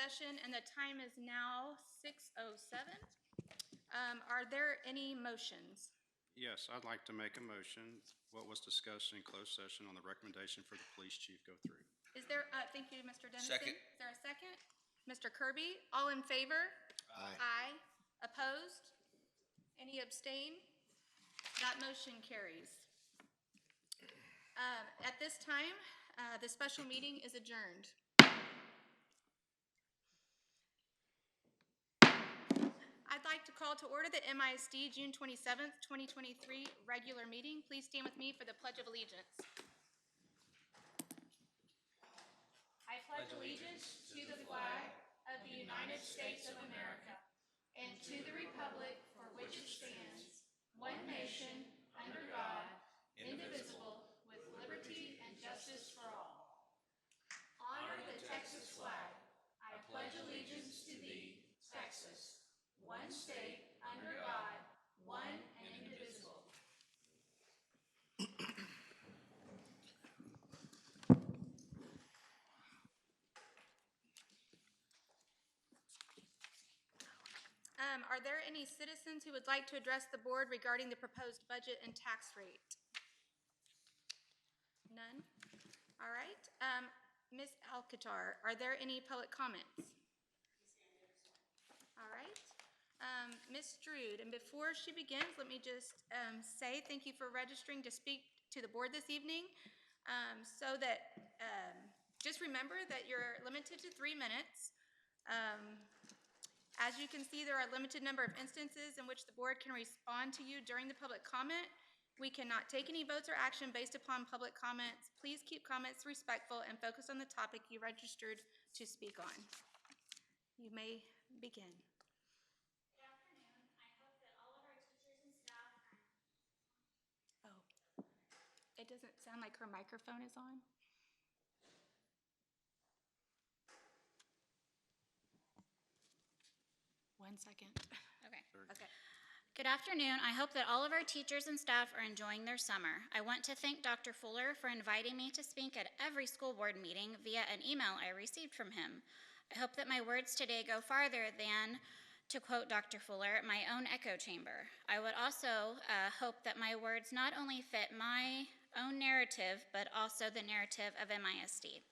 session, and the time is now 6:07. Are there any motions? Yes, I'd like to make a motion, what was discussed in closed session on the recommendation for the police chief go through. Is there, thank you, Mr. Dennison. Second. Is there a second? Mr. Kirby, all in favor? Aye. Aye. Opposed? Any abstain? That motion carries. At this time, the special meeting is adjourned. I'd like to call to order the MISD June 27th, 2023 regular meeting. Please stand with me for the Pledge of Allegiance. I pledge allegiance to the flag of the United States of America and to the republic for which it stands, one nation, under God, indivisible, with liberty and justice for all. Honor the Texas flag. I pledge allegiance to thee, Texas, one state, under God, one and indivisible. Are there any citizens who would like to address the board regarding the proposed budget and tax rate? None? All right. Ms. Alcatar, are there any public comments? All right. Ms. Stroud, and before she begins, let me just say thank you for registering to speak to the board this evening. So that, just remember that you're limited to 3 minutes. As you can see, there are a limited number of instances in which the board can respond to you during the public comment. We cannot take any votes or action based upon public comments. Please keep comments respectful and focus on the topic you registered to speak on. You may begin. Good afternoon. I hope that all of our teachers and staff are... Oh, it doesn't sound like her microphone is on. One second. Okay. Okay. Good afternoon. I hope that all of our teachers and staff are enjoying their summer. I want to thank Dr. Fuller for inviting me to speak at every school board meeting via an email I received from him. I hope that my words today go farther than, to quote Dr. Fuller, my own echo chamber. I would also hope that my words not only fit my own narrative, but also the narrative of MISD.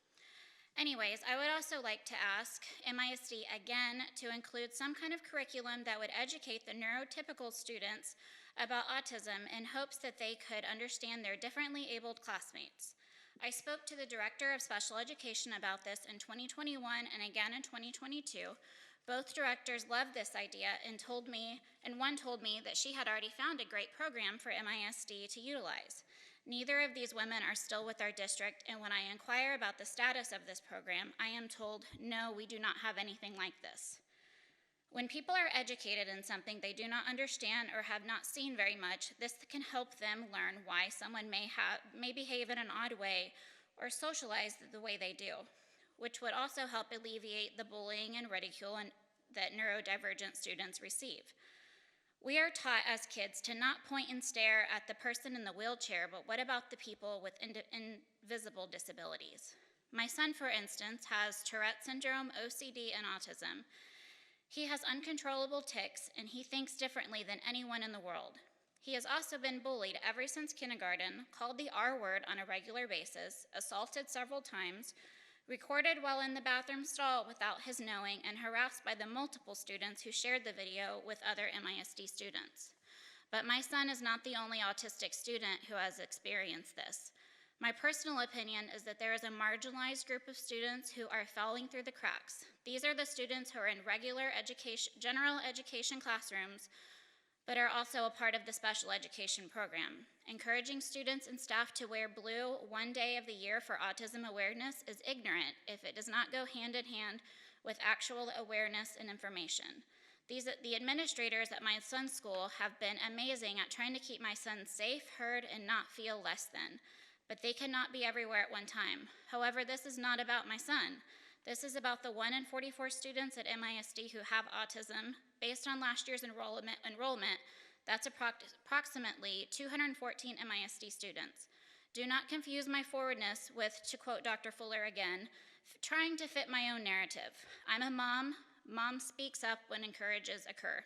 Anyways, I would also like to ask MISD again to include some kind of curriculum that would educate the neurotypical students about autism in hopes that they could understand their differently abled classmates. I spoke to the Director of Special Education about this in 2021 and again in 2022. Both directors loved this idea and one told me that she had already found a great program for MISD to utilize. Neither of these women are still with our district, and when I inquire about the status of this program, I am told, no, we do not have anything like this. When people are educated in something they do not understand or have not seen very much, this can help them learn why someone may behave in an odd way or socialize the way they do, which would also help alleviate the bullying and ridicule that neurodivergent students receive. We are taught as kids to not point and stare at the person in the wheelchair, but what about the people with invisible disabilities? My son, for instance, has Tourette syndrome, OCD, and autism. He has uncontrollable tics, and he thinks differently than anyone in the world. He has also been bullied ever since kindergarten, called the R word on a regular basis, assaulted several times, recorded while in the bathroom stall without his knowing, and harassed by the multiple students who shared the video with other MISD students. But my son is not the only autistic student who has experienced this. My personal opinion is that there is a marginalized group of students who are falling through the cracks. These are the students who are in regular education, general education classrooms, but are also a part of the special education program. Encouraging students and staff to wear blue one day of the year for autism awareness is ignorant if it does not go hand in hand with actual awareness and information. The administrators at my son's school have been amazing at trying to keep my son safe, heard, and not feel less than, but they cannot be everywhere at one time. However, this is not about my son. This is about the 1 in 44 students at MISD who have autism. Based on last year's enrollment, that's approximately 214 MISD students. Do not confuse my forwardness with, to quote Dr. Fuller again, trying to fit my own narrative. I'm a mom. Mom speaks up when encourages occur.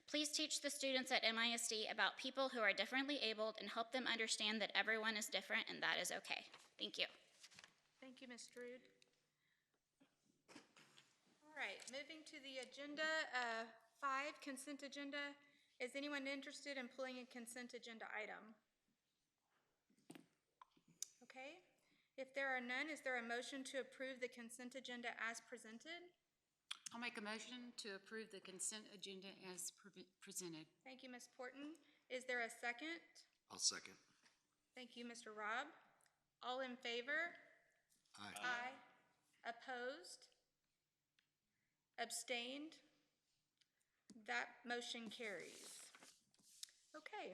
Please teach the students at MISD about people who are differently abled and help them understand that everyone is different and that is okay. Thank you. Thank you, Ms. Drude. All right, moving to the agenda, 5, consent agenda. Is anyone interested in pulling a consent agenda item? Okay. If there are none, is there a motion to approve the consent agenda as presented? I'll make a motion to approve the consent agenda as presented. Thank you, Ms. Porton. Is there a second? I'll second. Thank you, Mr. Robb. All in favor? Aye. Aye. Opposed? Abstained? That motion carries. Okay,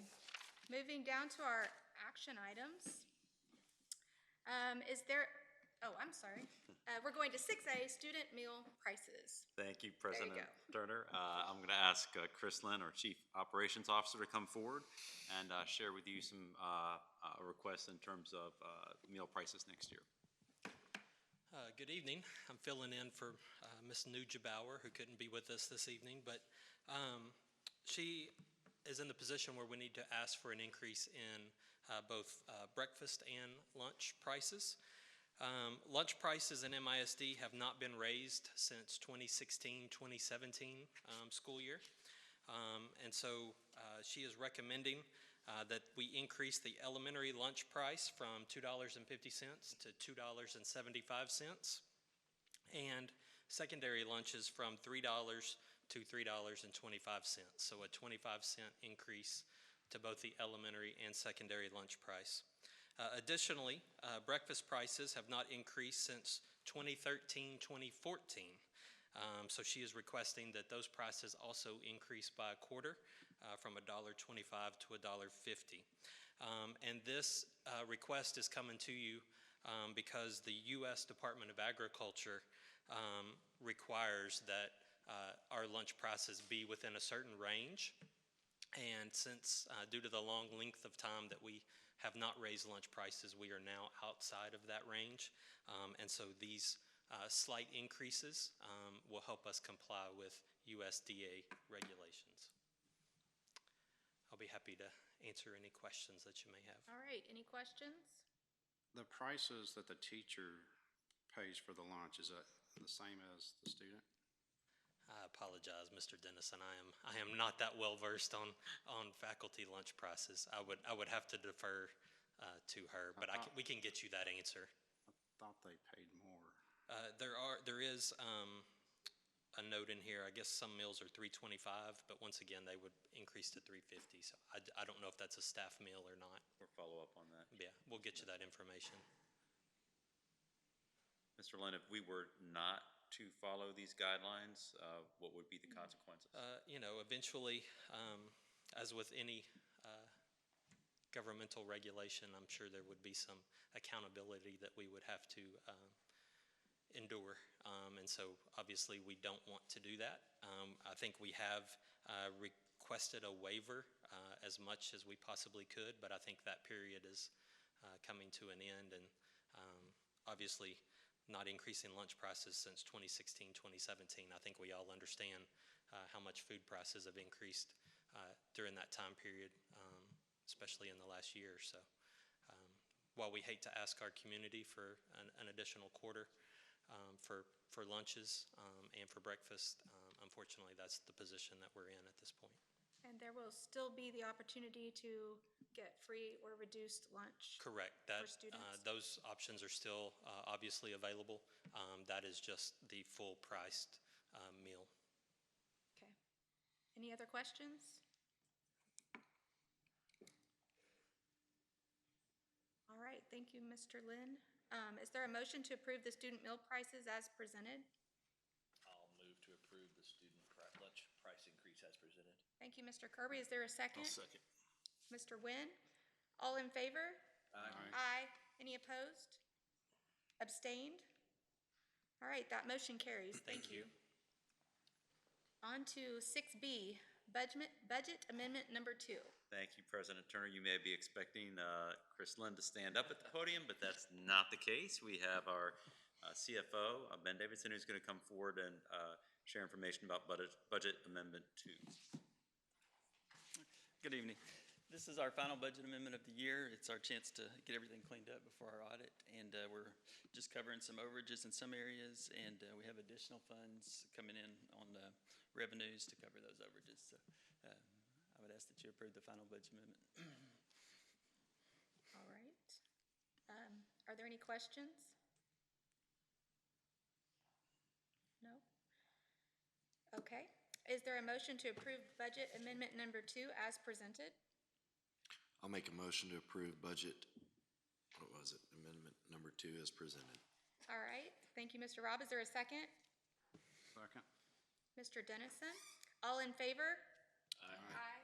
moving down to our action items. Is there, oh, I'm sorry. We're going to 6A, student meal prices. Thank you, President go. Turner. I'm going to ask Chris Lynn, our Chief Operations Officer, to come forward and share with you some requests in terms of meal prices next year. Good evening. I'm filling in for Ms. Nuggebauer, who couldn't be with us this evening, but she is in the position where we need to ask for an increase in both breakfast and lunch prices. Lunch prices in MISD have not been raised since 2016-2017 school year. And so she is recommending that we increase the elementary lunch price from $2.50 to $2.75, and secondary lunches from $3 to $3.25. So a 25-cent increase to both the elementary and secondary lunch price. Additionally, breakfast prices have not increased since 2013-2014. So she is requesting that those prices also increase by a quarter, from $1.25 to $1.50. And this request is coming to you because the U.S. Department of Agriculture requires that our lunch prices be within a certain range. And since, due to the long length of time that we have not raised lunch prices, we are now outside of that range. And so these slight increases will help us comply with USDA regulations. I'll be happy to answer any questions that you may have. All right, any questions? The prices that the teacher pays for the lunch, is that the same as the student? I apologize, Mr. Dennison. I am not that well versed on faculty lunch prices. I would have to defer to her, but we can get you that answer. I thought they paid more. There is a note in here. I guess some meals are $3.25, but once again, they would increase to $3.50. So I don't know if that's a staff meal or not. We'll follow up on that. Yeah, we'll get you that information. Mr. Lynn, if we were not to follow these guidelines, what would be the consequences? Eventually, as with any governmental regulation, I'm sure there would be some accountability that we would have to endure. And so obviously we don't want to do that. I think we have requested a waiver as much as we possibly could, but I think that period is coming to an end. And obviously not increasing lunch prices since 2016, 2017. I think we all understand how much food prices have increased during that time period, especially in the last year or so. While we hate to ask our community for an additional quarter for lunches and for breakfast, unfortunately that's the position that we're in at this point. And there will still be the opportunity to get free or reduced lunch. Correct. For students? Those options are still obviously available. That is just the full priced meal. Okay. Any other questions? All right, thank you, Mr. Lynn. Is there a motion to approve the student meal prices as presented? I'll move to approve the student lunch price increase as presented. Thank you, Mr. Kirby. Is there a second? I'll second. Mr. Nguyen? All in favor? Aye. Aye. Any opposed? Abstained? All right, that motion carries. Thank you. On to 6B, budget amendment number 2. Thank you, President Turner. You may be expecting Chris Lynn to stand up at the podium, but that's not the case. We have our CFO, Ben Davidson, who's going to come forward and share information about Budget Amendment 2. Good evening. This is our final budget amendment of the year. It's our chance to get everything cleaned up before our audit, and we're just covering some overages in some areas, and we have additional funds coming in on revenues to cover those overages. So I would ask that you approve the final budget amendment. All right. Are there any questions? No? Okay. Is there a motion to approve budget amendment number 2 as presented? I'll make a motion to approve budget, what was it, amendment number 2 as presented. All right. Thank you, Mr. Robb. Is there a second? Second. Mr. Dennison? All in favor? Aye.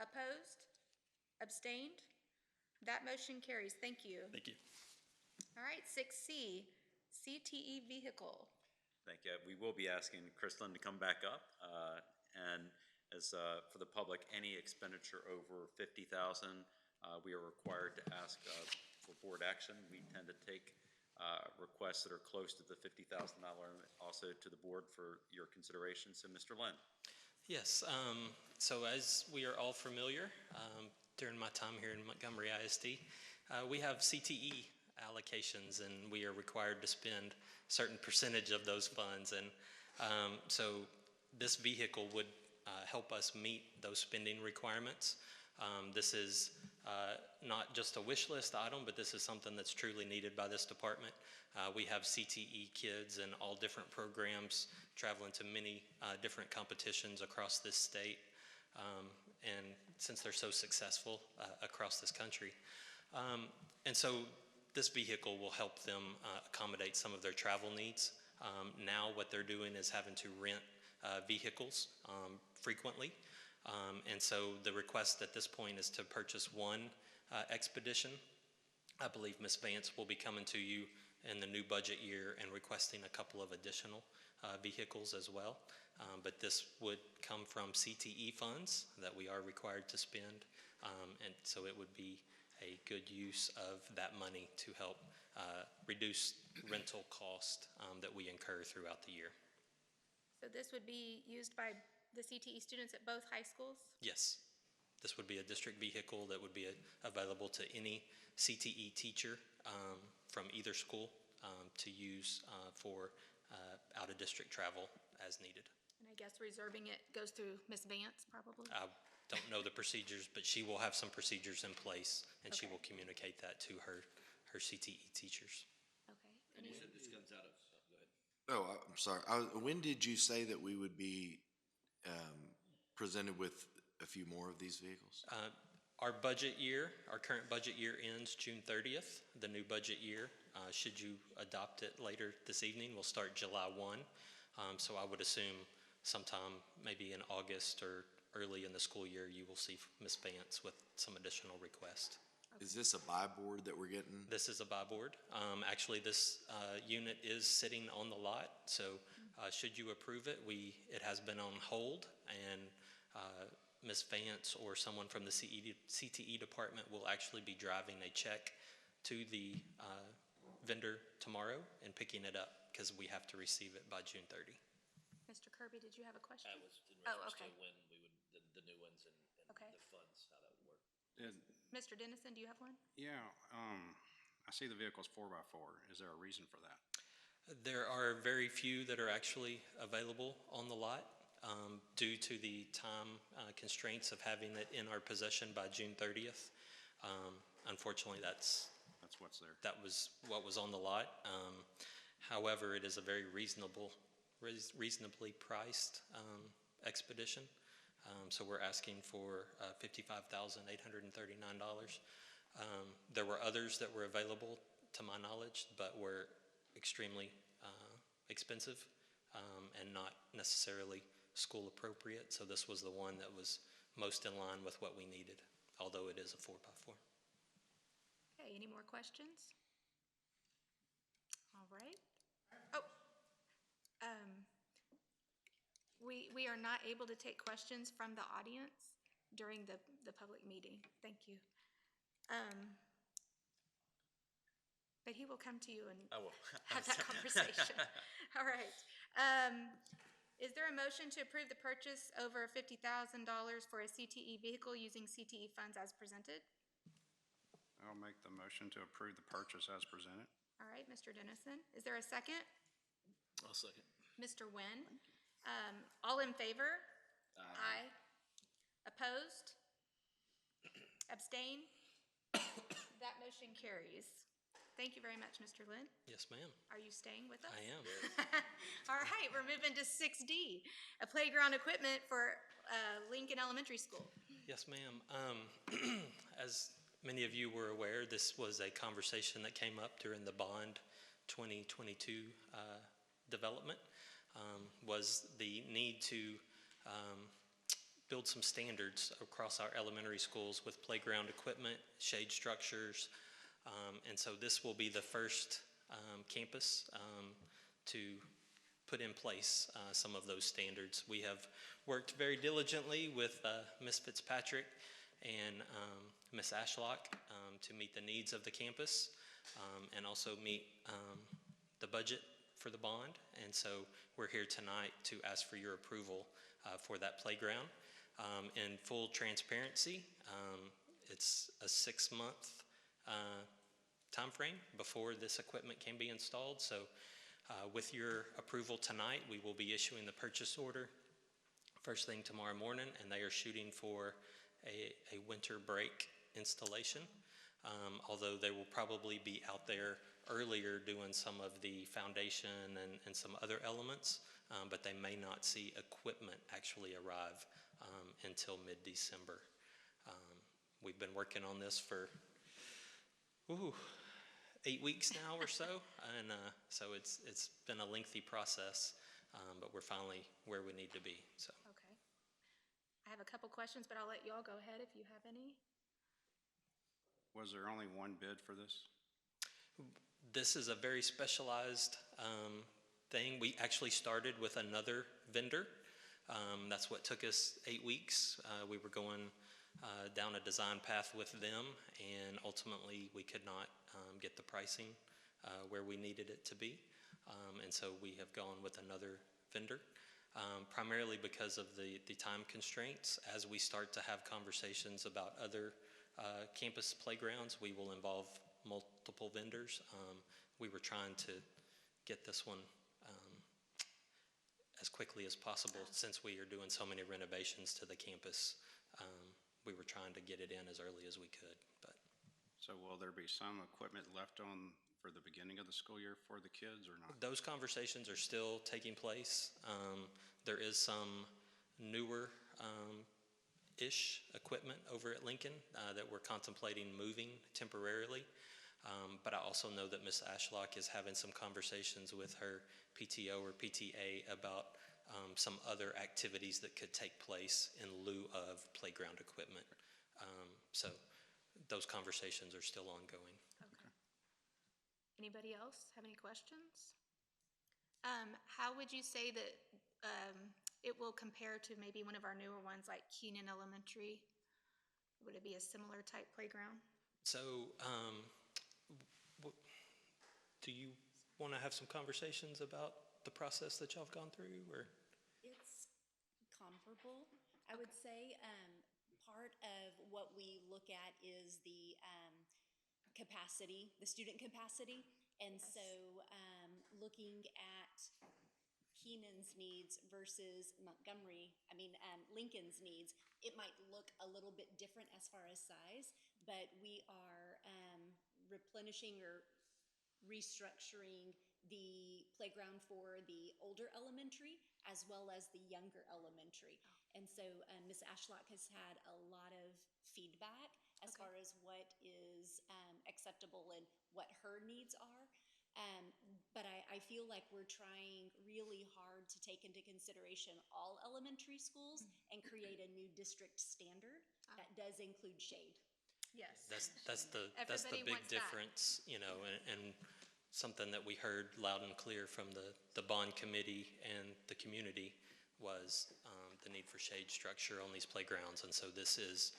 Opposed? Abstained? That motion carries. Thank you. Thank you. All right, 6C, CTE vehicle. Thank you. We will be asking Kristlyn to come back up, and as for the public, any expenditure over $50,000, we are required to ask for board action. We tend to take requests that are close to the $50,000 limit also to the board for your consideration. So, Mr. Lynn. Yes, so as we are all familiar, during my time here in Montgomery ISD, we have CTE allocations, and we are required to spend a certain percentage of those funds. And so this vehicle would help us meet those spending requirements. This is not just a wish list item, but this is something that's truly needed by this department. We have CTE kids in all different programs, traveling to many different competitions across this state, and since they're so successful across this country. And so this vehicle will help them accommodate some of their travel needs. Now what they're doing is having to rent vehicles frequently. And so the request at this point is to purchase one expedition. I believe Ms. Vance will be coming to you in the new budget year and requesting a couple of additional vehicles as well. But this would come from CTE funds that we are required to spend. And so it would be a good use of that money to help reduce rental cost that we incur throughout the year. So this would be used by the CTE students at both high schools? Yes, this would be a district vehicle that would be available to any CTE teacher from either school to use for out-of-district travel as needed. And I guess reserving it goes through Ms. Vance, probably? I don't know the procedures, but she will have some procedures in place, and she Okay. will communicate that to her CTE teachers. Okay. And you said this comes out of, go ahead. Oh, I'm sorry. When did you say that we would be presented with a few more of these vehicles? Our current budget year ends June 30th. The new budget year, should you adopt it later this evening, will start July 1. So I would assume sometime maybe in August or early in the school year, you will see Ms. Vance with some additional requests. Is this a buy board that we're getting? This is a buy board. Actually, this unit is sitting on the lot, so should you approve it, it has been on hold, and Ms. Vance or someone from the CTE department will actually be driving a check to the vendor tomorrow and picking it up, because we have to receive it by June 30. Mr. Kirby, did you have a question? I was in Oh, reference okay. to when we would, the new ones and Okay. the funds, how that would work. Mr. Dennison, do you have one? Yeah, I see the vehicle's 4x4. Is there a reason for that? There are very few that are actually available on the lot due to the time constraints of having it in our possession by June 30th. Unfortunately, That's what's there. that was what was on the lot. However, it is a very reasonably priced expedition. So we're asking for $55,839. There were others that were available, to my knowledge, but were extremely expensive and not necessarily school appropriate. So this was the one that was most in line with what we needed, although it is a 4x4. Okay, any more questions? All right. Oh, we are not able to take questions from the audience during the public meeting. Thank you. But he will come to you and I will. have that conversation. All right. Is there a motion to approve the purchase over $50,000 for a CTE vehicle using CTE funds as presented? I'll make the motion to approve the purchase as presented. All right, Mr. Dennison. Is there a second? I'll second. Mr. Nguyen. All in favor? Aye. Opposed? Abstain? That motion carries. Thank you very much, Mr. Lynn. Yes, ma'am. Are you staying with us? I am. All right, we're moving to 6D, a playground equipment for Lincoln Elementary School. Yes, ma'am. As many of you were aware, this was a conversation that came up during the Bond 2022 development, was the need to build some standards across our elementary schools with playground equipment, shade structures, and so this will be the first campus to put in place some of those standards. We have worked very diligently with Ms. Fitzpatrick and Ms. Ashlock to meet the needs of the campus and also meet the budget for the bond. And so we're here tonight to ask for your approval for that playground. In full transparency, it's a 6-month time frame before this equipment can be installed. So with your approval tonight, we will be issuing the purchase order first thing tomorrow morning, and they are shooting for a winter break installation. Although they will probably be out there earlier doing some of the foundation and some other elements, but they may not see equipment actually arrive until mid-December. We've been working on this for 8 weeks now or so, and so it's been a lengthy process, but we're finally where we need to be. So. Okay. I have a couple questions, but I'll let you all go ahead if you have any. Was there only one bid for this? This is a very specialized thing. We actually started with another vendor. That's what took us 8 weeks. We were going down a design path with them, and ultimately we could not get the pricing where we needed it to be. And so we have gone with another vendor, primarily because of the time constraints. As we start to have conversations about other campus playgrounds, we will involve multiple vendors. We were trying to get this one as quickly as possible since we are doing so many renovations to the campus. We were trying to get it in as early as we could. But So will there be some equipment left on for the beginning of the school year for the kids or not? those conversations are still taking place. There is some newer ish equipment over at Lincoln that we're contemplating moving temporarily. But I also know that Ms. Ashlock is having some conversations with her PTO or PTA about some other activities that could take place in lieu of playground equipment. So those conversations are still ongoing. Okay. Anybody else have any questions? How would you say that it will compare to maybe one of our newer ones like Keenan Elementary? Would it be a similar type playground? So do you want to have some conversations about the process that y'all have gone through, or? It's comparable, I would say. Part of what we look at is the capacity, the student capacity. And so looking at Keenan's needs versus Lincoln's needs, it might look a little bit different as far as size, but we are replenishing or restructuring the playground for the older elementary as well as the younger elementary. And so Ms. Ashlock has had a lot of feedback as far as what is acceptable and what her needs are. But I feel like we're trying really hard to take into consideration all elementary schools and create a new district standard that does include shade. Yes. That's the big difference, you know, and something that we heard loud and clear from the bond committee and the community was the need for shade structure on these playgrounds. And so this is,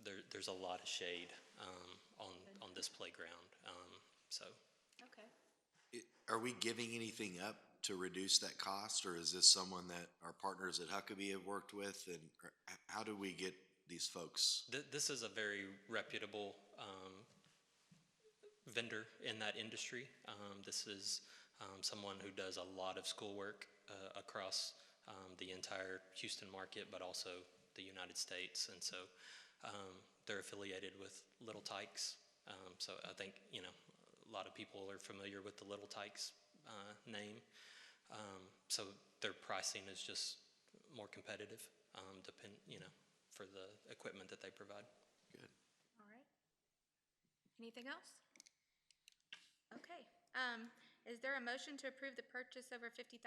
there's a lot of shade on this playground. So, Okay. Are we giving anything up to reduce that cost, or is this someone that our partners at Huckabee have worked with, and how do we get these folks? this is a very reputable vendor in that industry. This is someone who does a lot of schoolwork across the entire Houston market, but also the United States. And so they're affiliated with Little Tykes. So I think, a lot of people are familiar with the Little Tykes name. So their pricing is just more competitive, for the equipment that they provide. Good. All right. Anything else? Okay. Is there a motion to approve the purchase over $50,000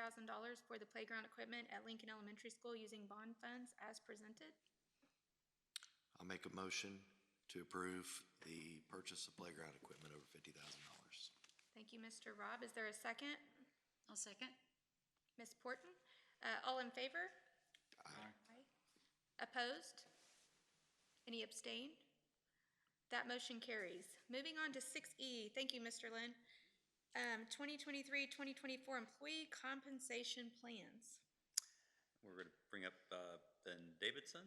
for the playground equipment at Lincoln Elementary School using bond funds as presented? I'll make a motion to approve the purchase of playground equipment over $50,000. Thank you, Mr. Robb. Is there a second? I'll second. Ms. Porton? All in favor? Aye. Opposed? Any abstain? That motion carries. Moving on to 6E. Thank you, Mr. Lynn. 2023-2024 employee compensation plans. We're going to bring up Ben Davidson.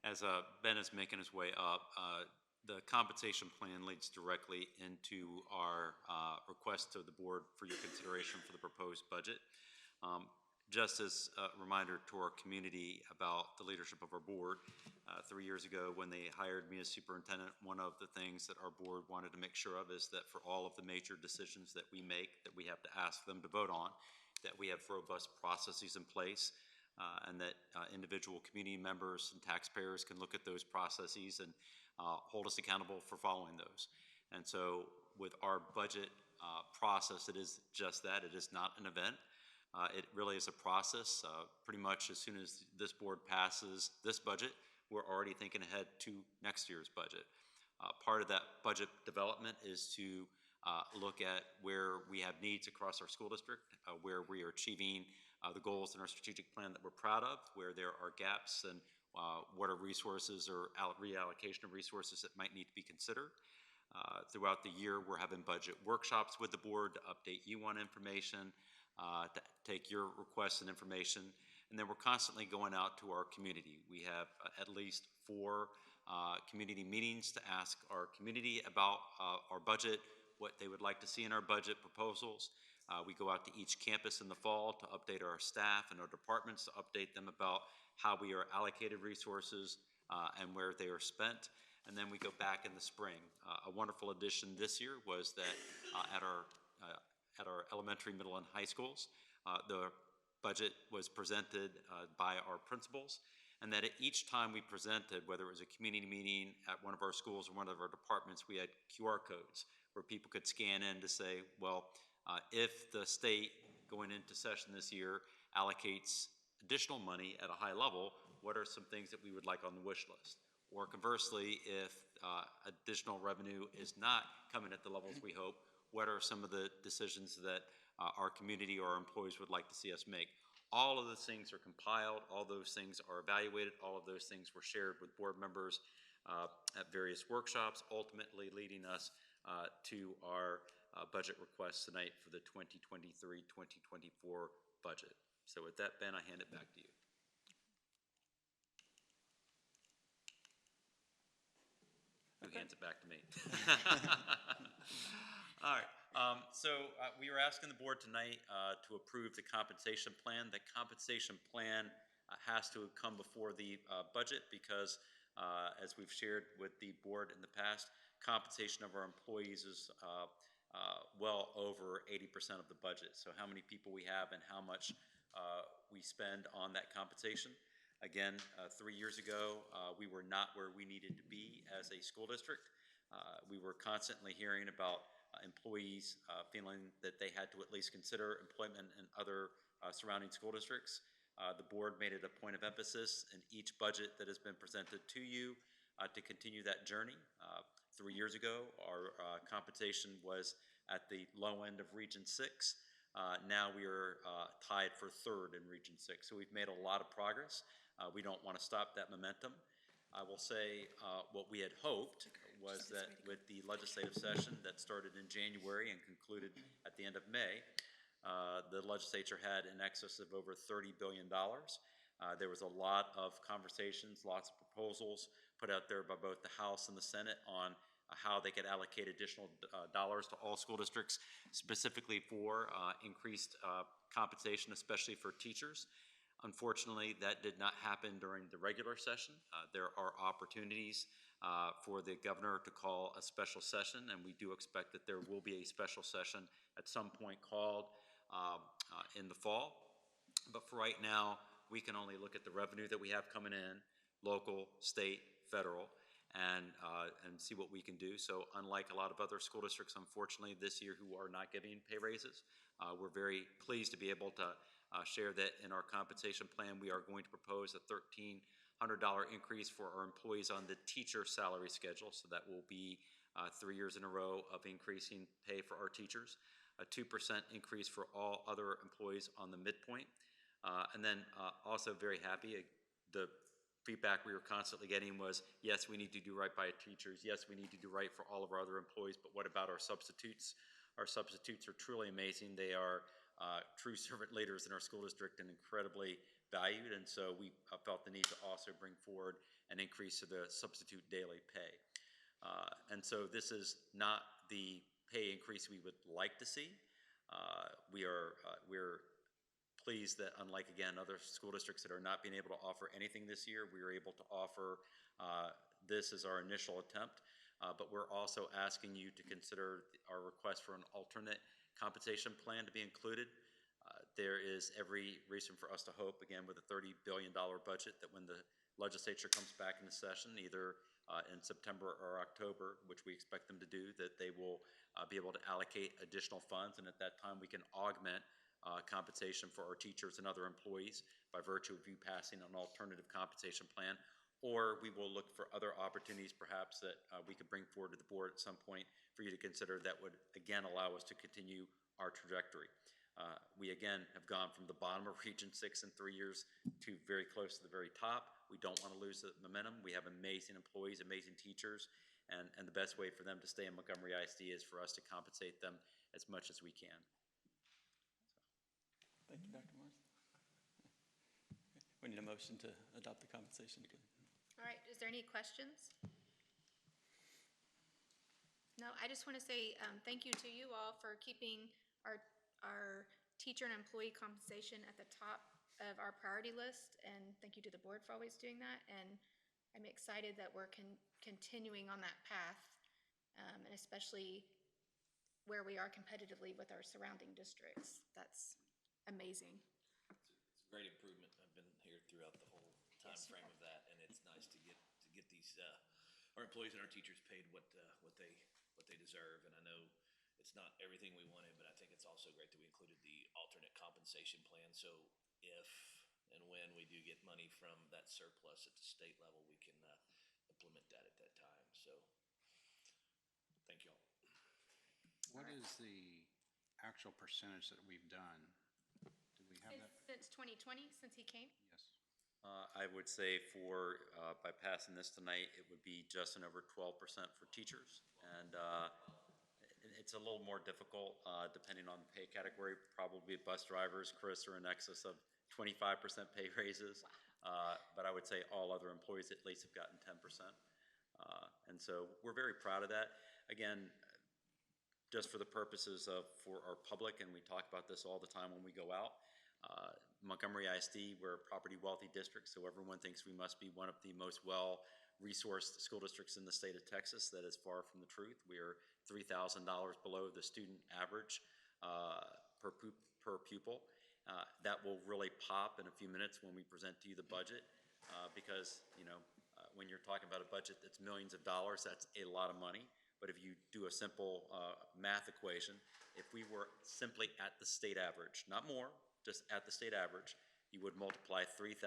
As Ben is making his way up, the compensation plan leads directly into our request to the board for your consideration for the proposed budget. Just as a reminder to our community about the leadership of our board, 3 years ago when they hired me as superintendent, one of the things that our board wanted to make sure of is that for all of the major decisions that we make that we have to ask them to vote on, that we have robust processes in place, and that individual community members and taxpayers can look at those processes and hold us accountable for following those. And so with our budget process, it is just that. It is not an event. It really is a process. Pretty much as soon as this board passes this budget, we're already thinking ahead to next year's budget. Part of that budget development is to look at where we have needs across our school district, where we are achieving the goals in our strategic plan that we're proud of, where there are gaps, and what are resources or reallocation of resources that might need to be considered. Throughout the year, we're having budget workshops with the board to update you on information, to take your requests and information, and then we're constantly going out to our community. We have at least 4 community meetings to ask our community about our budget, what they would like to see in our budget proposals. We go out to each campus in the fall to update our staff and our departments, to update them about how we are allocated resources and where they are spent. And then we go back in the spring. A wonderful addition this year was that at our elementary, middle, and high schools, the budget was presented by our principals, and that at each time we presented, whether it was a community meeting at one of our schools or one of our departments, we had QR codes where people could scan in to say, well, if the state going into session this year allocates additional money at a high level, what are some things that we would like on the wish list? Or conversely, if additional revenue is not coming at the levels we hope, what are some of the decisions that our community or our employees would like to see us make? All of those things are compiled, all those things are evaluated, all of those things were shared with board members at various workshops, ultimately leading us to our budget request tonight for the 2023-2024 budget. So with that, Ben, I hand it back to you. Who hands it back to me? All right. We are asking the board tonight to approve the compensation plan. The compensation plan has to come before the budget because, as we've shared with the board in the past, compensation of our employees is well over 80% of the budget. So how many people we have and how much we spend on that compensation. Again, 3 years ago, we were not where we needed to be as a school district. We were constantly hearing about employees feeling that they had to at least consider employment in other surrounding school districts. The board made it a point of emphasis in each budget that has been presented to you to continue that journey. 3 years ago, our compensation was at the low end of Region 6. Now we are tied for third in Region 6. So we've made a lot of progress. We don't want to stop that momentum. I will say what we had hoped was that with the legislative session that started in January and concluded at the end of May, the legislature had in excess of over $30 billion. There was a lot of conversations, lots of proposals put out there by both the House and the Senate on how they could allocate additional dollars to all school districts, specifically for increased compensation, especially for teachers. Unfortunately, that did not happen during the regular session. There are opportunities for the governor to call a special session, and we do expect that there will be a special session at some point called in the fall. But for right now, we can only look at the revenue that we have coming in, local, state, federal, and see what we can do. So unlike a lot of other school districts, unfortunately, this year who are not getting pay raises, we're very pleased to be able to share that in our compensation plan, we are going to propose a $1,300 increase for our employees on the teacher salary schedule. So that will be 3 years in a row of increasing pay for our teachers, a 2% increase for all other employees on the midpoint. And then also very happy, the feedback we were constantly getting was, yes, we need to do right by teachers. Yes, we need to do right for all of our other employees, but what about our substitutes? Our substitutes are truly amazing. They are true servant leaders in our school district and incredibly valued. And so we felt the need to also bring forward an increase to the substitute daily pay. And so this is not the pay increase we would like to see. We're pleased that, unlike, again, other school districts that are not being able to offer anything this year, we are able to offer this as our initial attempt. But we're also asking you to consider our request for an alternate compensation plan to be included. There is every reason for us to hope, again, with a $30 billion budget, that when the legislature comes back into session, either in September or October, which we expect them to do, that they will be able to allocate additional funds, and at that time we can augment compensation for our teachers and other employees by virtue of you passing an alternative compensation plan, or we will look for other opportunities perhaps that we could bring forward to the board at some point for you to consider that would again allow us to continue our trajectory. We again have gone from the bottom of Region 6 in 3 years to very close to the very top. We don't want to lose the momentum. We have amazing employees, amazing teachers, and the best way for them to stay in Montgomery ISD is for us to compensate them as much as we can. Thank you, Dr. Morris. We need a motion to adopt the compensation plan. All right, is there any questions? No, I just want to say thank you to you all for keeping our teacher and employee compensation at the top of our priority list, and thank you to the board for always doing that. And I'm excited that we're continuing on that path, and especially where we are competitively with our surrounding districts. That's amazing. It's a great improvement. I've been here throughout the whole time frame of that, and it's nice to get these our employees and our teachers paid what they deserve. And I know it's not everything we wanted, but I think it's also great that we included the alternate compensation plan. So if and when we do get money from that surplus at the state level, we can implement that at that time. So thank you all. What is the actual percentage that we've done? Do we have that? Since 2020, since he came? Yes. I would say for, by passing this tonight, it would be just in over 12% for teachers. And it's a little more difficult depending on the pay category. Probably bus drivers, Chris, are in excess of 25% pay raises. But I would say all other employees at least have gotten 10%. And so we're very proud of that. Again, just for the purposes of, for our public, and we talk about this all the time when we go out, Montgomery ISD, we're a property wealthy district, so everyone thinks we must be one of the most well-resourced school districts in the state of Texas. That is far from the truth. We are $3,000 below the student average per pupil. That will really pop in a few minutes when we present to you the budget, because when you're talking about a budget that's millions of dollars, that's a lot of money. But if you do a simple math equation, if we were simply at the state average, not more, just at the state average, you would multiply $3,000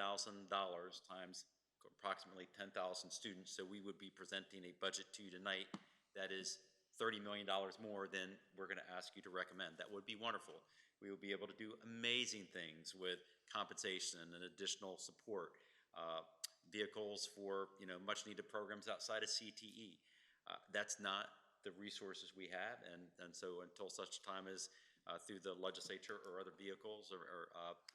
times approximately 10,000 students. So we would be presenting a budget to you tonight that is $30 million more than we're going to ask you to recommend. That would be wonderful. We will be able to do amazing things with compensation and additional support, vehicles for much needed programs outside of CTE. That's not the resources we have, and so until such time as through the legislature or other vehicles or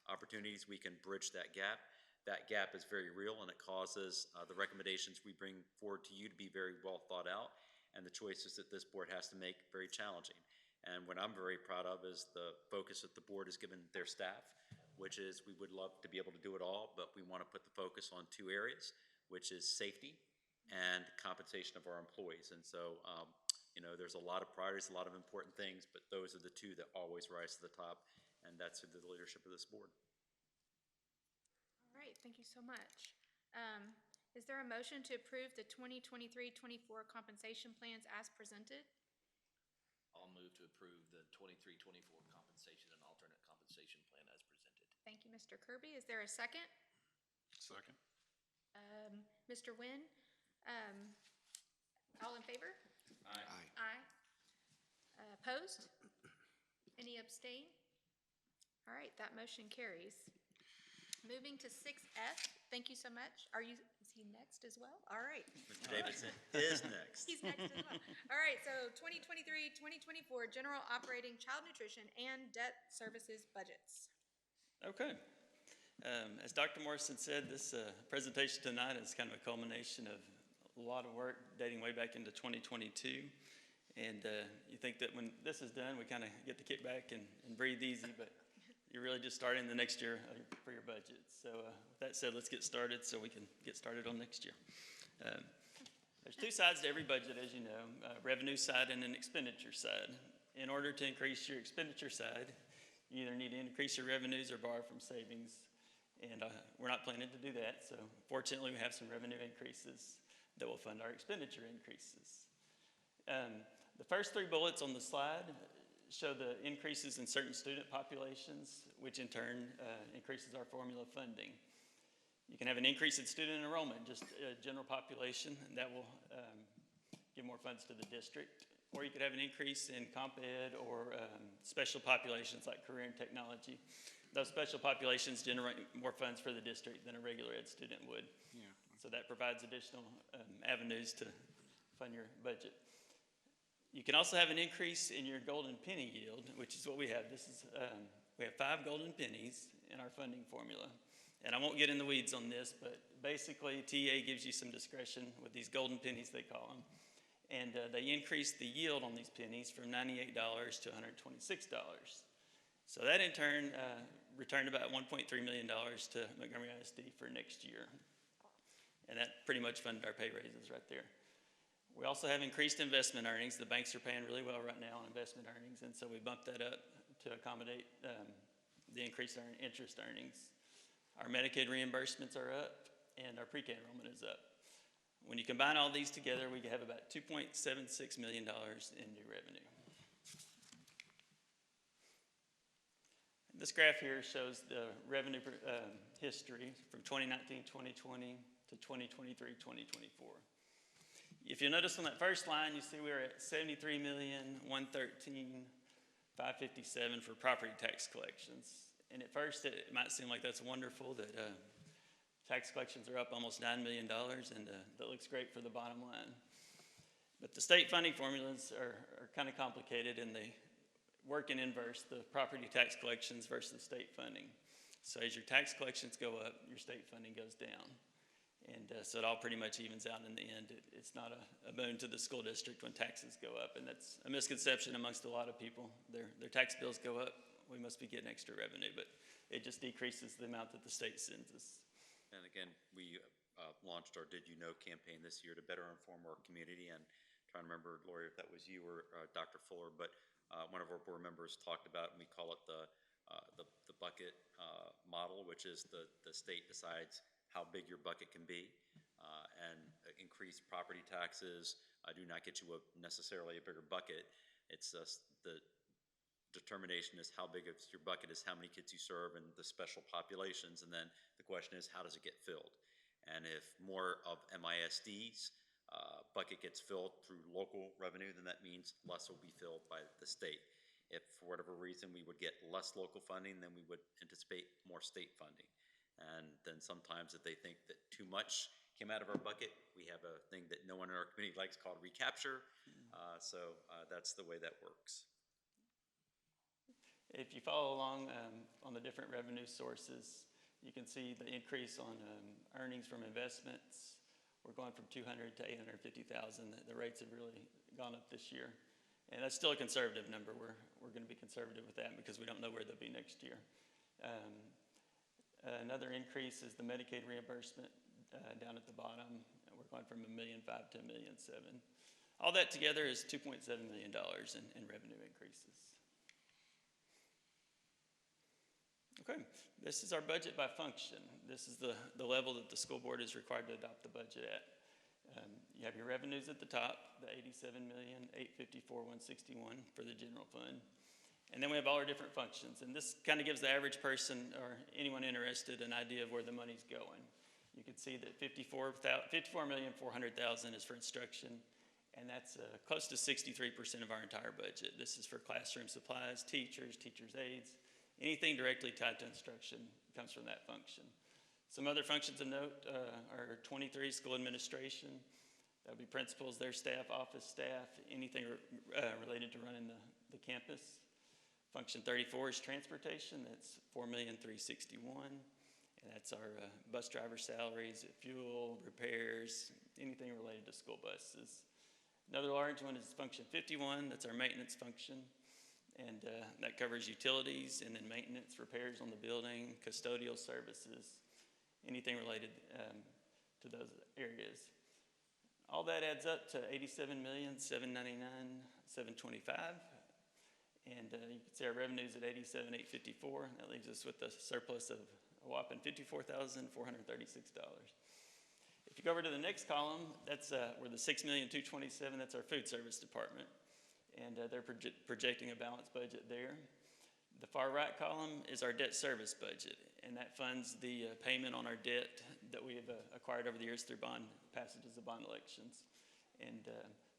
opportunities we can bridge that gap. That gap is very real, and it causes the recommendations we bring forward to you to be very well thought out, and the choices that this board has to make very challenging. And what I'm very proud of is the focus that the board has given their staff, which is we would love to be able to do it all, but we want to put the focus on two areas, which is safety and compensation of our employees. And so, there's a lot of priorities, a lot of important things, but those are the two that always rise to the top, and that's through the leadership of this board. All right, thank you so much. Is there a motion to approve the 2023-24 compensation plans as presented? I'll move to approve the 23-24 compensation and alternate compensation plan as presented. Thank you, Mr. Kirby. Is there a second? Second. Mr. Nguyen? All in favor? Aye. Aye. Opposed? Any abstain? All right, that motion carries. Moving to 6F, thank you so much. Is he next as well? All right. Mr. Davidson is next. He's next as well. All right, so 2023-2024 general operating child nutrition and debt services budgets. Okay. As Dr. Morrison said, this presentation tonight is kind of a culmination of a lot of work dating way back into 2022. And you think that when this is done, we kind of get to kick back and breathe easy, but you're really just starting the next year for your budget. So with that said, let's get started so we can get started on next year. There's two sides to every budget, as you know, revenue side and an expenditure side. In order to increase your expenditure side, you either need to increase your revenues or borrow from savings. And we're not planning to do that. So fortunately, we have some revenue increases that will fund our expenditure increases. The first three bullets on the slide show the increases in certain student populations, which in turn increases our formula funding. You can have an increase in student enrollment, just general population, and that will give more funds to the district. Or you could have an increase in comp ed or special populations like career and technology. Those special populations generate more funds for the district than a regular ed student would. Yeah. So that provides additional avenues to fund your budget. You can also have an increase in your golden penny yield, which is what we have. We have 5 golden pennies in our funding formula. And I won't get in the weeds on this, but basically TA gives you some discretion with these golden pennies, they call them. And they increase the yield on these pennies from $98 to $126. So that in turn returned about $1.3 million to Montgomery MISD for next year. And that pretty much funded our pay raises right there. We also have increased investment earnings. The banks are paying really well right now on investment earnings, and so we bumped that up to accommodate the increased interest earnings. Our Medicaid reimbursements are up, and our pre-K enrollment is up. When you combine all these together, we have about $2.76 million in new revenue. This graph here shows the revenue history from 2019-2020 to 2023-2024. If you notice on that first line, you see we were at $73,113,557 for property tax collections. And at first, it might seem like that's wonderful that tax collections are up almost $9 million, and that looks great for the bottom line. But the state funding formulas are kind of complicated, and they work in inverse, the property tax collections versus state funding. So as your tax collections go up, your state funding goes down. And so it all pretty much evens out in the end. It's not a boon to the school district when taxes go up, and that's a misconception amongst a lot of people. Their tax bills go up, we must be getting extra revenue, but it just decreases the amount that the state sends us. And again, we launched our Did You Know campaign this year to better inform our community, and trying to remember, Lori, if that was you or Dr. Fuller, but one of our board members talked about, and we call it the bucket model, which is the state decides how big your bucket can be, and increased property taxes do not get you necessarily a bigger bucket. It's the determination is how big your bucket is, how many kids you serve, and the special populations, and then the question is how does it get filled? And if more of MISDs bucket gets filled through local revenue, then that means less will be filled by the state. If for whatever reason we would get less local funding, then we would anticipate more state funding. And then sometimes if they think that too much came out of our bucket, we have a thing that no one in our committee likes called recapture. So that's the way that works. If you follow along on the different revenue sources, you can see the increase on earnings from investments. We're going from 200 to 850,000. The rates have really gone up this year. And that's still a conservative number. We're going to be conservative with that because we don't know where they'll be next year. Another increase is the Medicaid reimbursement down at the bottom. We're going from $1.5 million to $1.7 million. All that together is $2.7 million in revenue increases. Okay, this is our budget by function. This is the level that the school board is required to adopt the budget at. You have your revenues at the top, the $87,854,161 for the general fund. And then we have all our different functions. And this kind of gives the average person or anyone interested an idea of where the money's going. You can see that $54,400,000 is for instruction, and that's close to 63% of our entire budget. This is for classroom supplies, teachers, teachers' aides. Anything directly tied to instruction comes from that function. Some other functions of note are 23, school administration. That would be principals, their staff, office staff, anything related to running the campus. Function 34 is transportation. That's $4,361,000. And that's our bus driver salaries, fuel, repairs, anything related to school buses. Another large one is function 51. That's our maintenance function. And that covers utilities and then maintenance, repairs on the building, custodial services, anything related to those areas. All that adds up to $87,799,725. And you can see our revenues at $87,854. That leaves us with a surplus of a whopping $54,436. If you go over to the next column, that's where the $6,227,000, that's our food service department. And they're projecting a balanced budget there. The far right column is our debt service budget, and that funds the payment on our debt that we have acquired over the years through bond passages of bond elections. And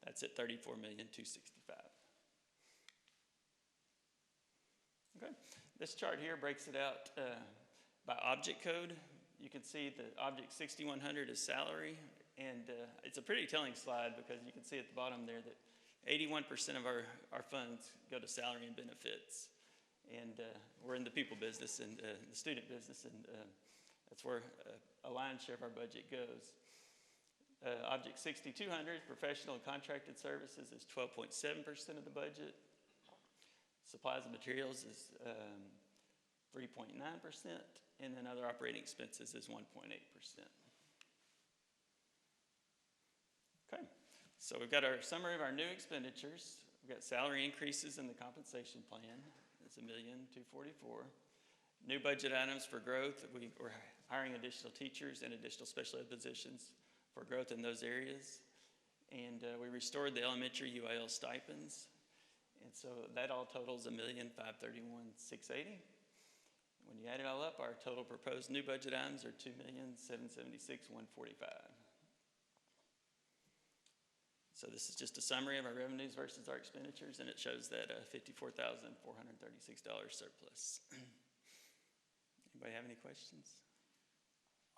that's at $34,265,000. Okay, this chart here breaks it out by object code. You can see the object 6100 is salary, and it's a pretty telling slide because you can see at the bottom there that 81% of our funds go to salary and benefits. And we're in the people business and the student business, and that's where a lion's share of our budget goes. Object 6200, professional and contracted services, is 12.7% of the budget. Supplies and materials is 3.9%, and then other operating expenses is 1.8%. Okay, so we've got our summary of our new expenditures. We've got salary increases in the compensation plan. That's $1,244,000. New budget items for growth. We're hiring additional teachers and additional special ed positions for growth in those areas. And we restored the elementary UIL stipends. And so that all totals $1,531,680. When you add it all up, our total proposed new budget items are $2,776,145. So this is just a summary of our revenues versus our expenditures, and it shows that $54,436 surplus. Anybody have any questions?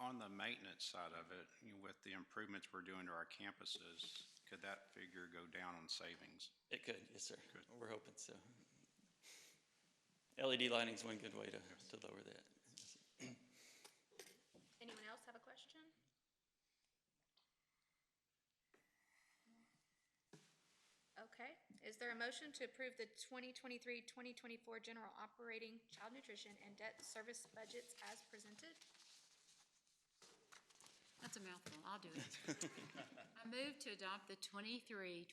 On the maintenance side of it, with the improvements we're doing to our campuses, could that figure go down on savings? It could, yes, sir. Good. We're hoping so. LED lighting is one good way to lower that. Anyone else have a question? Okay, is there a motion to approve the 2023-2024 general operating, child nutrition, and debt service budgets as presented? That's a mouthful. I'll do it. I move to adopt the 23-24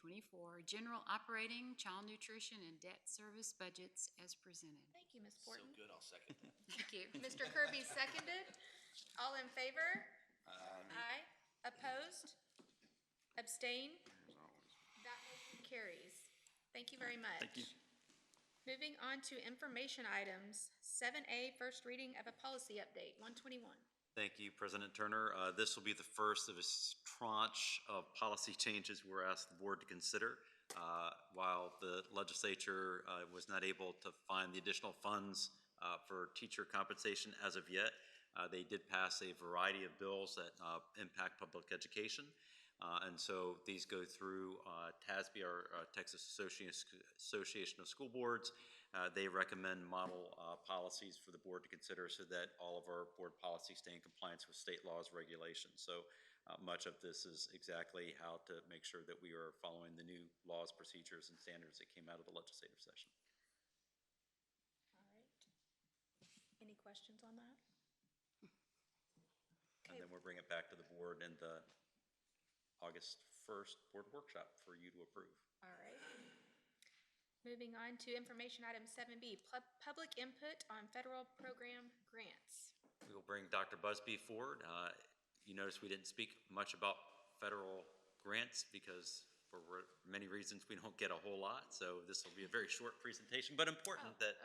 general operating, child nutrition, and debt service budgets as presented. Thank you, Ms. So Porton. good, I'll second that. Thank you. Mr. Kirby seconded. All in favor? Aye. Opposed? Abstain? That motion carries. Thank you very much. Thank you. Moving on to information items. 7A, first reading of a policy update, 121. Thank you, President Turner. This will be the first of a tranche of policy changes we're asking the board to consider. While the legislature was not able to find the additional funds for teacher compensation as of yet, they did pass a variety of bills that impact public education. And so these go through TASB, our Texas Association of School Boards. They recommend model policies for the board to consider so that all of our board policies stay in compliance with state laws, regulations. So much of this is exactly how to make sure that we are following the new laws, procedures, and standards that came out of the legislative session. All right. Any questions on that? And then we'll bring it back to the board in the August 1st board workshop for you to approve. All right. Moving on to information item 7B, public input on federal program grants. We will bring Dr. Busby forward. You notice we didn't speak much about federal grants because for many reasons we don't get a whole lot. So this will be a very short presentation, but important that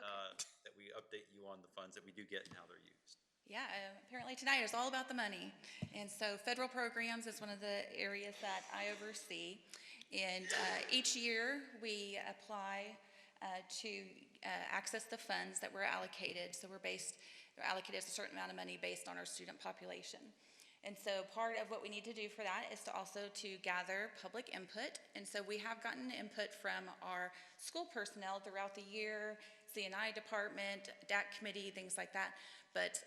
we update you on the funds that we do get and how they're used. Yeah, apparently tonight is all about the money. And so federal programs is one of the areas that I oversee. And each year we apply to access the funds that we're allocated. So they're allocated a certain amount of money based on our student population. And so part of what we need to do for that is to also to gather public input. And so we have gotten input from our school personnel throughout the year, C&I department, DAC committee, things like that. But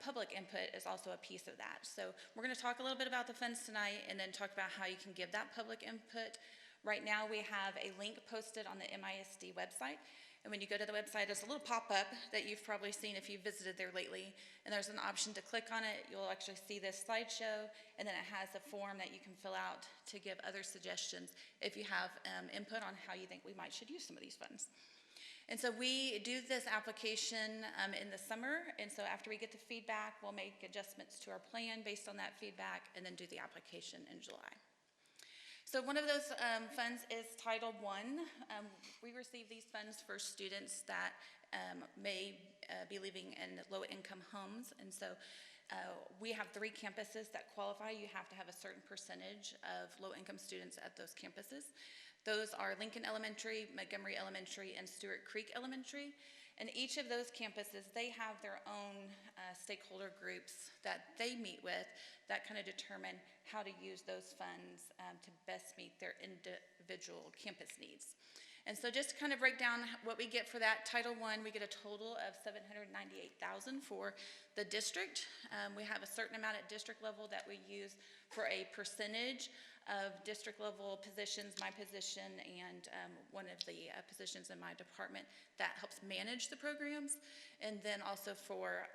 public input is also a piece of that. So we're going to talk a little bit about the funds tonight and then talk about how you can give that public input. Right now we have a link posted on the MISD website. And when you go to the website, there's a little pop-up that you've probably seen if you've visited there lately. And there's an option to click on it. You'll actually see this slideshow. And then it has a form that you can fill out to give other suggestions if you have input on how you think we should use some of these funds. And so we do this application in the summer, and so after we get the feedback, we'll make adjustments to our plan based on that feedback, and then do the application in July. So one of those funds is Title I. We receive these funds for students that may be living in low-income homes, and so we have 3 campuses that qualify. You have to have a certain percentage of low-income students at those campuses. Those are Lincoln Elementary, Montgomery Elementary, and Stewart Creek Elementary. And each of those campuses, they have their own stakeholder groups that they meet with that kind of determine how to use those funds to best meet their individual campus needs. And so just to kind of break down what we get for that, Title I, we get a total of $798,000 for the district. We have a certain amount at district level that we use for a percentage of district level positions, my position, and one of the positions in my department that helps manage the programs. And then also for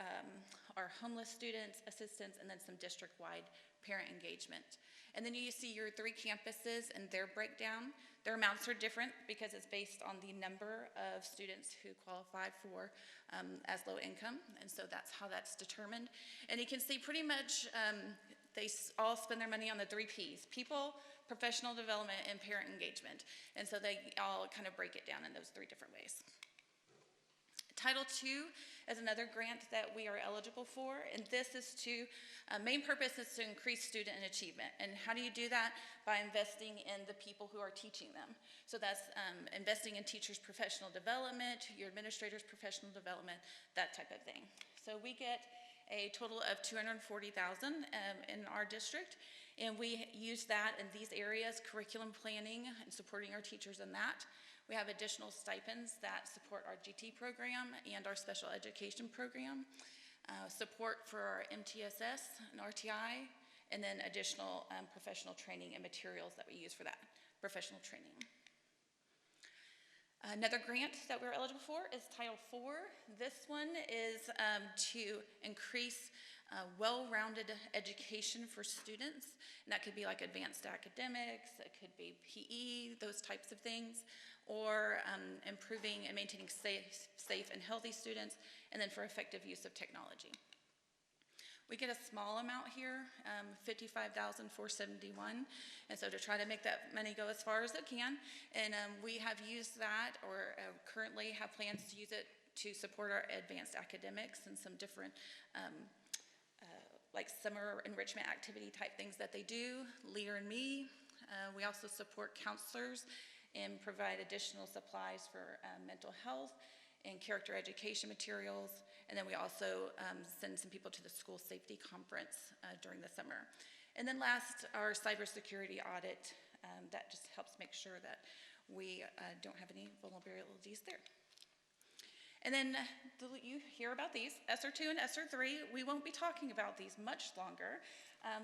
our homeless students, assistants, and then some district-wide parent engagement. And then you see your 3 campuses and their breakdown. Their amounts are different because it's based on the number of students who qualify for as low income, and so that's how that's determined. And you can see pretty much they all spend their money on the 3 Ps: people, professional development, and parent engagement. And so they all kind of break it down in those 3 different ways. Title II is another grant that we are eligible for, and this is main purpose is to increase student achievement. And how do you do that? By investing in the people who are teaching them. So that's investing in teachers' professional development, your administrators' professional development, that type of thing. So we get a total of $240,000 in our district, and we use that in these areas: curriculum planning and supporting our teachers in that. We have additional stipends that support our GT program and our special education program, support for our MTSS and RTI, and then additional professional training and materials that we use for that professional training. Another grant that we're eligible for is Title IV. This one is to increase well-rounded education for students, and that could be like advanced academics, it could be PE, those types of things, or improving and maintaining safe and healthy students, and then for effective use of technology. We get a small amount here, $55,471, and so to try to make that money go as far as it can, and we have used that, or currently have plans to use it to support our advanced academics and some different like summer enrichment activity type things that they do, Leader and Me. We also support counselors and provide additional supplies for mental health and character education materials. And then we also send some people to the school safety conference during the summer. And then last, our cybersecurity audit, that just helps make sure that we don't have any vulnerabilities there. And then you hear about these, ESSER 2 and ESSER 3. We won't be talking about these much longer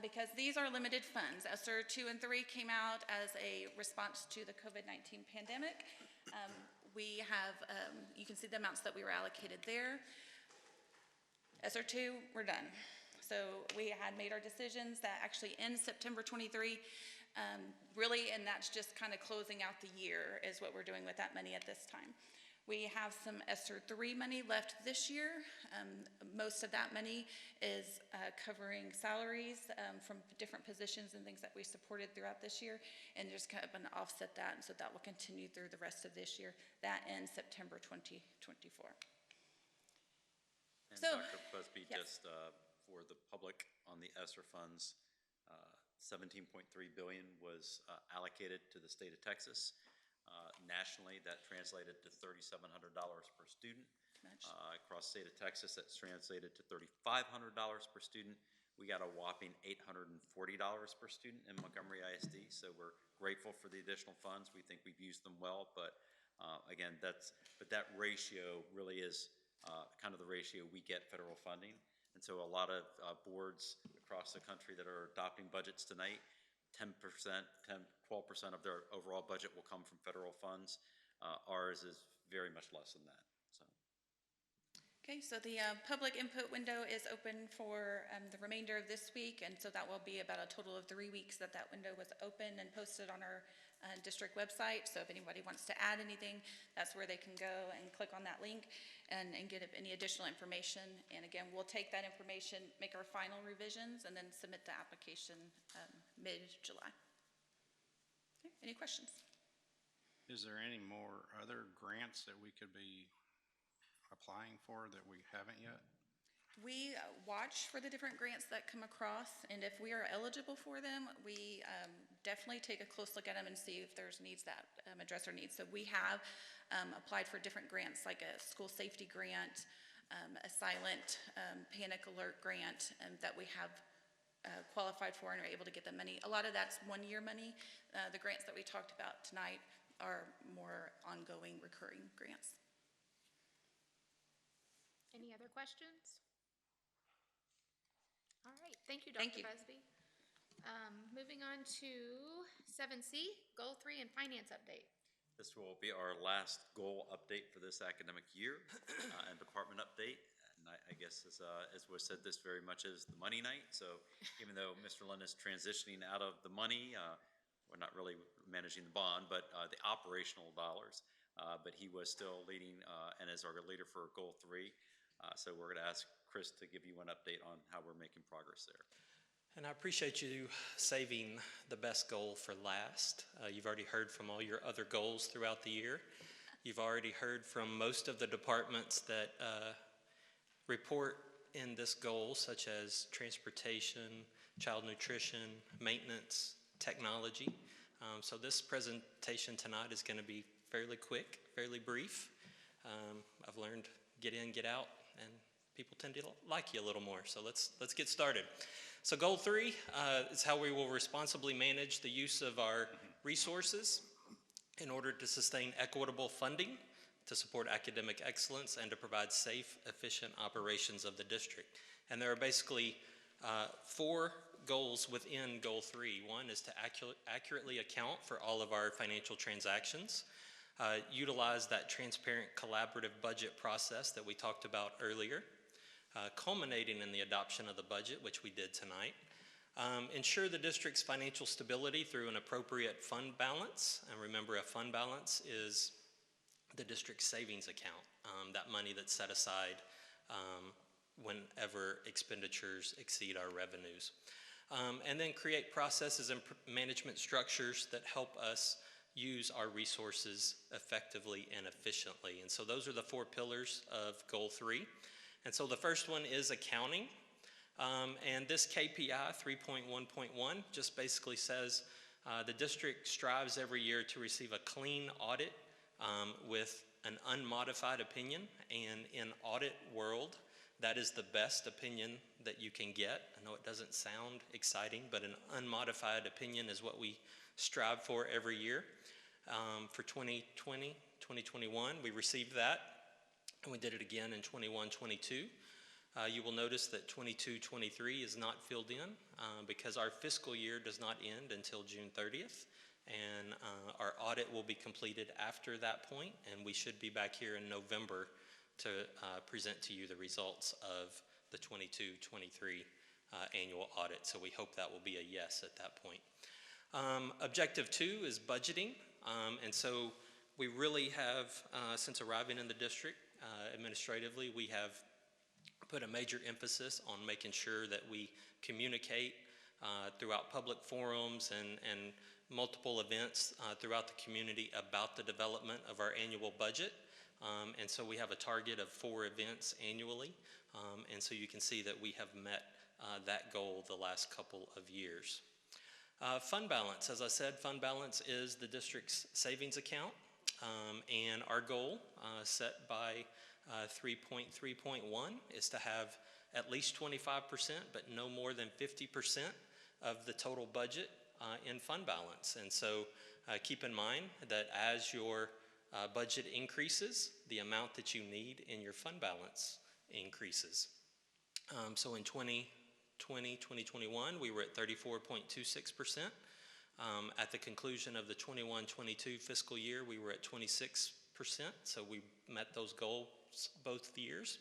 because these are limited funds. ESSER 2 and 3 came out as a response to the COVID-19 pandemic. We have, you can see the amounts that we were allocated there. ESSER 2, we're done. So we had made our decisions that actually end September 23, really, and that's just kind of closing out the year is what we're doing with that money at this time. We have some ESSER 3 money left this year. Most of that money is covering salaries from different positions and things that we supported throughout this year, and just kind of an offset that, and so that will continue through the rest of this year. That ends September 2024. And So, Dr. Busby, yes. just for the public on the ESSER funds, 17.3 billion was allocated to the state of Texas. Nationally, that translated to $3,700 per student. Across the state of Texas, that's translated to $3,500 per student. We got a whopping $840 per student in Montgomery ISD, so we're grateful for the additional funds. We think we've used them well, but again, that ratio really is kind of the ratio we get federal funding. And so a lot of boards across the country that are adopting budgets tonight, 10%, 12% of their overall budget will come from federal funds. Ours is very much less than that. So. Okay, so the public input window is open for the remainder of this week, and so that will be about a total of 3 weeks that window was open and posted on our district website. So if anybody wants to add anything, that's where they can go and click on that link and get any additional information. And again, we'll take that information, make our final revisions, and then submit the application mid-July. Okay, any questions? Is there any more other grants that we could be applying for that we haven't yet? We watch for the different grants that come across, and if we are eligible for them, we definitely take a close look at them and see if there's needs that address our needs. So we have applied for different grants, like a school safety grant, a silent panic alert grant, that we have qualified for and are able to get the money. A lot of that's one-year money. The grants that we talked about tonight are more ongoing, recurring grants. Any other questions? All right, thank you, Thank Dr. you. Busby. Moving on to 7C, Goal 3 and Finance Update. This will be our last goal update for this academic year and department update. And I guess as was said, this very much is the money night. So even though Mr. Lund is transitioning out of the money, we're not really managing the bond, but the operational dollars. But he was still leading and is our leader for Goal 3. So we're going to ask Chris to give you an update on how we're making progress there. And I appreciate you saving the best goal for last. You've already heard from all your other goals throughout the year. You've already heard from most of the departments that report in this goal, such as transportation, child nutrition, maintenance, technology. So this presentation tonight is going to be fairly quick, fairly brief. I've learned get in, get out, and people tend to like you a little more. So let's get started. So Goal 3 is how we will responsibly manage the use of our resources in order to sustain equitable funding, to support academic excellence, and to provide safe, efficient operations of the district. And there are basically 4 goals within Goal 3. One is to accurately account for all of our financial transactions, utilize that transparent collaborative budget process that we talked about earlier, culminating in the adoption of the budget, which we did tonight. Ensure the district's financial stability through an appropriate fund balance. And remember, a fund balance is the district's savings account, that money that's set aside whenever expenditures exceed our revenues. And then create processes and management structures that help us use our resources effectively and efficiently. And so those are the 4 pillars of Goal 3. And so the first one is accounting. And this KPI 3.1.1 just basically says the district strives every year to receive a clean audit with an unmodified opinion. And in audit world, that is the best opinion that you can get. I know it doesn't sound exciting, but an unmodified opinion is what we strive for every year. For 2020, 2021, we received that, and we did it again in 21-22. You will notice that 22-23 is not filled in because our fiscal year does not end until June 30th, and our audit will be completed after that point, and we should be back here in November to present to you the results of the 22-23 annual audit. So we hope that will be a yes at that point. Objective 2 is budgeting, and so we really have, since arriving in the district administratively, we have put a major emphasis on making sure that we communicate throughout public forums and multiple events throughout the community about the development of our annual budget. And so we have a target of 4 events annually, and so you can see that we have met that goal the last couple of years. Fund balance, as I said, fund balance is the district's savings account, and our goal set by 3.3.1 is to have at least 25%, but no more than 50% of the total budget in fund balance. And so keep in mind that as your budget increases, the amount that you need in your fund balance increases. So in 2020, 2021, we were at 34.26%. At the conclusion of the 21-22 fiscal year, we were at 26%, so we met those goals both years.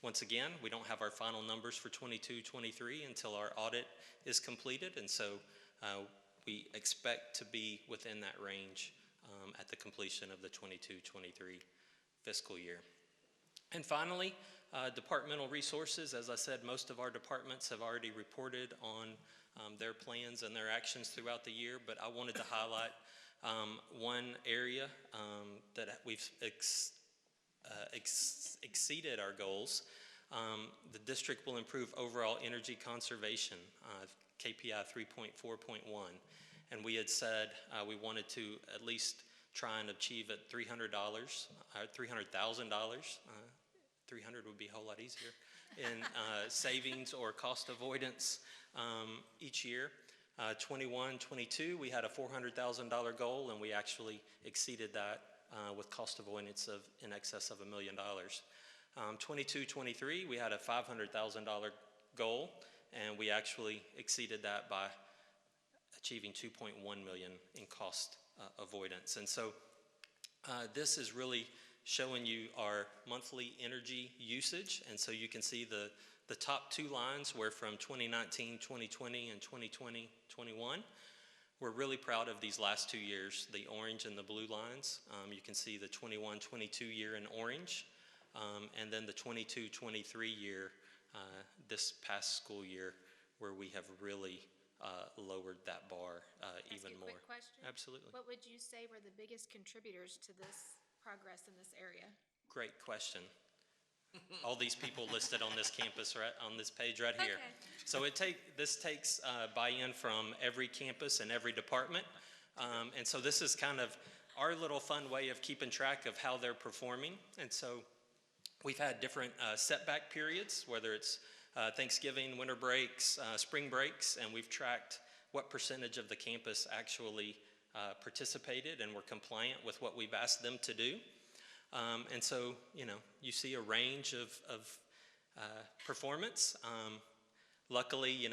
Once again, we don't have our final numbers for 22-23 until our audit is completed, and so we expect to be within that range at the completion of the 22-23 fiscal year. And finally, departmental resources. As I said, most of our departments have already reported on their plans and their actions throughout the year, but I wanted to highlight one area that we've exceeded our goals. The district will improve overall energy conservation, KPI 3.4.1, and we had said we wanted to at least try and achieve at $300,000. 300 would be a whole lot easier in savings or cost avoidance each year. 21-22, we had a $400,000 goal, and we actually exceeded that with cost avoidance of in excess of $1 million. 22-23, we had a $500,000 goal, and we actually exceeded that by achieving $2.1 million in cost avoidance. And so this is really showing you our monthly energy usage, and so you can see the top 2 lines were from 2019, 2020, and 2020, 21. We're really proud of these last 2 years, the orange and the blue lines. You can see the 21-22 year in orange, and then the 22-23 year, this past school year, where we have really lowered that bar even more. Quick question. Absolutely. What would you say were the biggest contributors to this progress in this area? Great question. All these people listed on this campus, right on this page right here. Okay. So this takes buy-in from every campus and every department, and so this is kind of our little fun way of keeping track of how they're performing. And so we've had different setback periods, whether it's Thanksgiving, winter breaks, spring breaks, and we've tracked what percentage of the campus actually participated and were compliant with what we've asked them to do. And so, you see a range of performance. Luckily,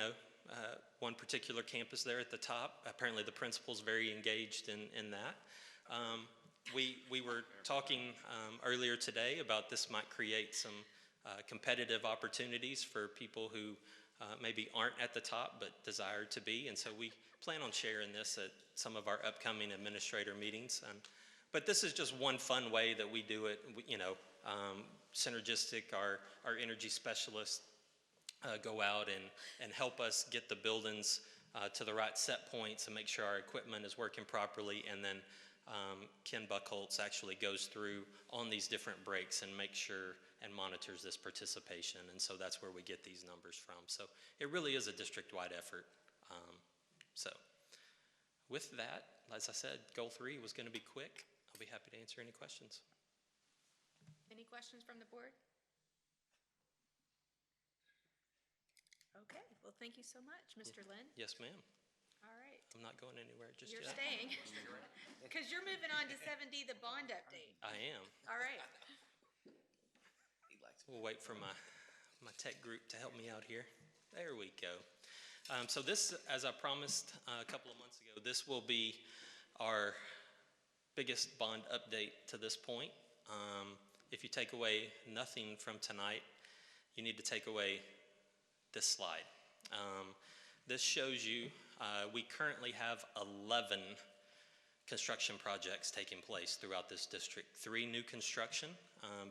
one particular campus there at the top, apparently the principal's very engaged in that. We were talking earlier today about this might create some competitive opportunities for people who maybe aren't at the top but desire to be, and so we plan on sharing this at some of our upcoming administrator meetings. But this is just one fun way that we do it. Synergistic, our energy specialists go out and help us get the buildings to the right set points and make sure our equipment is working properly, and then Ken Buckholtz actually goes through on these different breaks and makes sure and monitors this participation, and so that's where we get these numbers from. So it really is a district-wide effort. So with that, as I said, goal 3 was going to be quick. I'll be happy to answer any questions. Any questions from the board? Okay, well, thank you so much, Mr. Lynn. Yes, ma'am. All right, I'm not going anywhere just you're yet. staying, because you're moving on to 7D, the bond update. I am. All right. We'll wait for my tech group to help me out here. There we go. So this, as I promised a couple of months ago, this will be our biggest bond update to this point. If you take away nothing from tonight, you need to take away this slide. This shows you we currently have 11 construction projects taking place throughout this district. 3 new construction,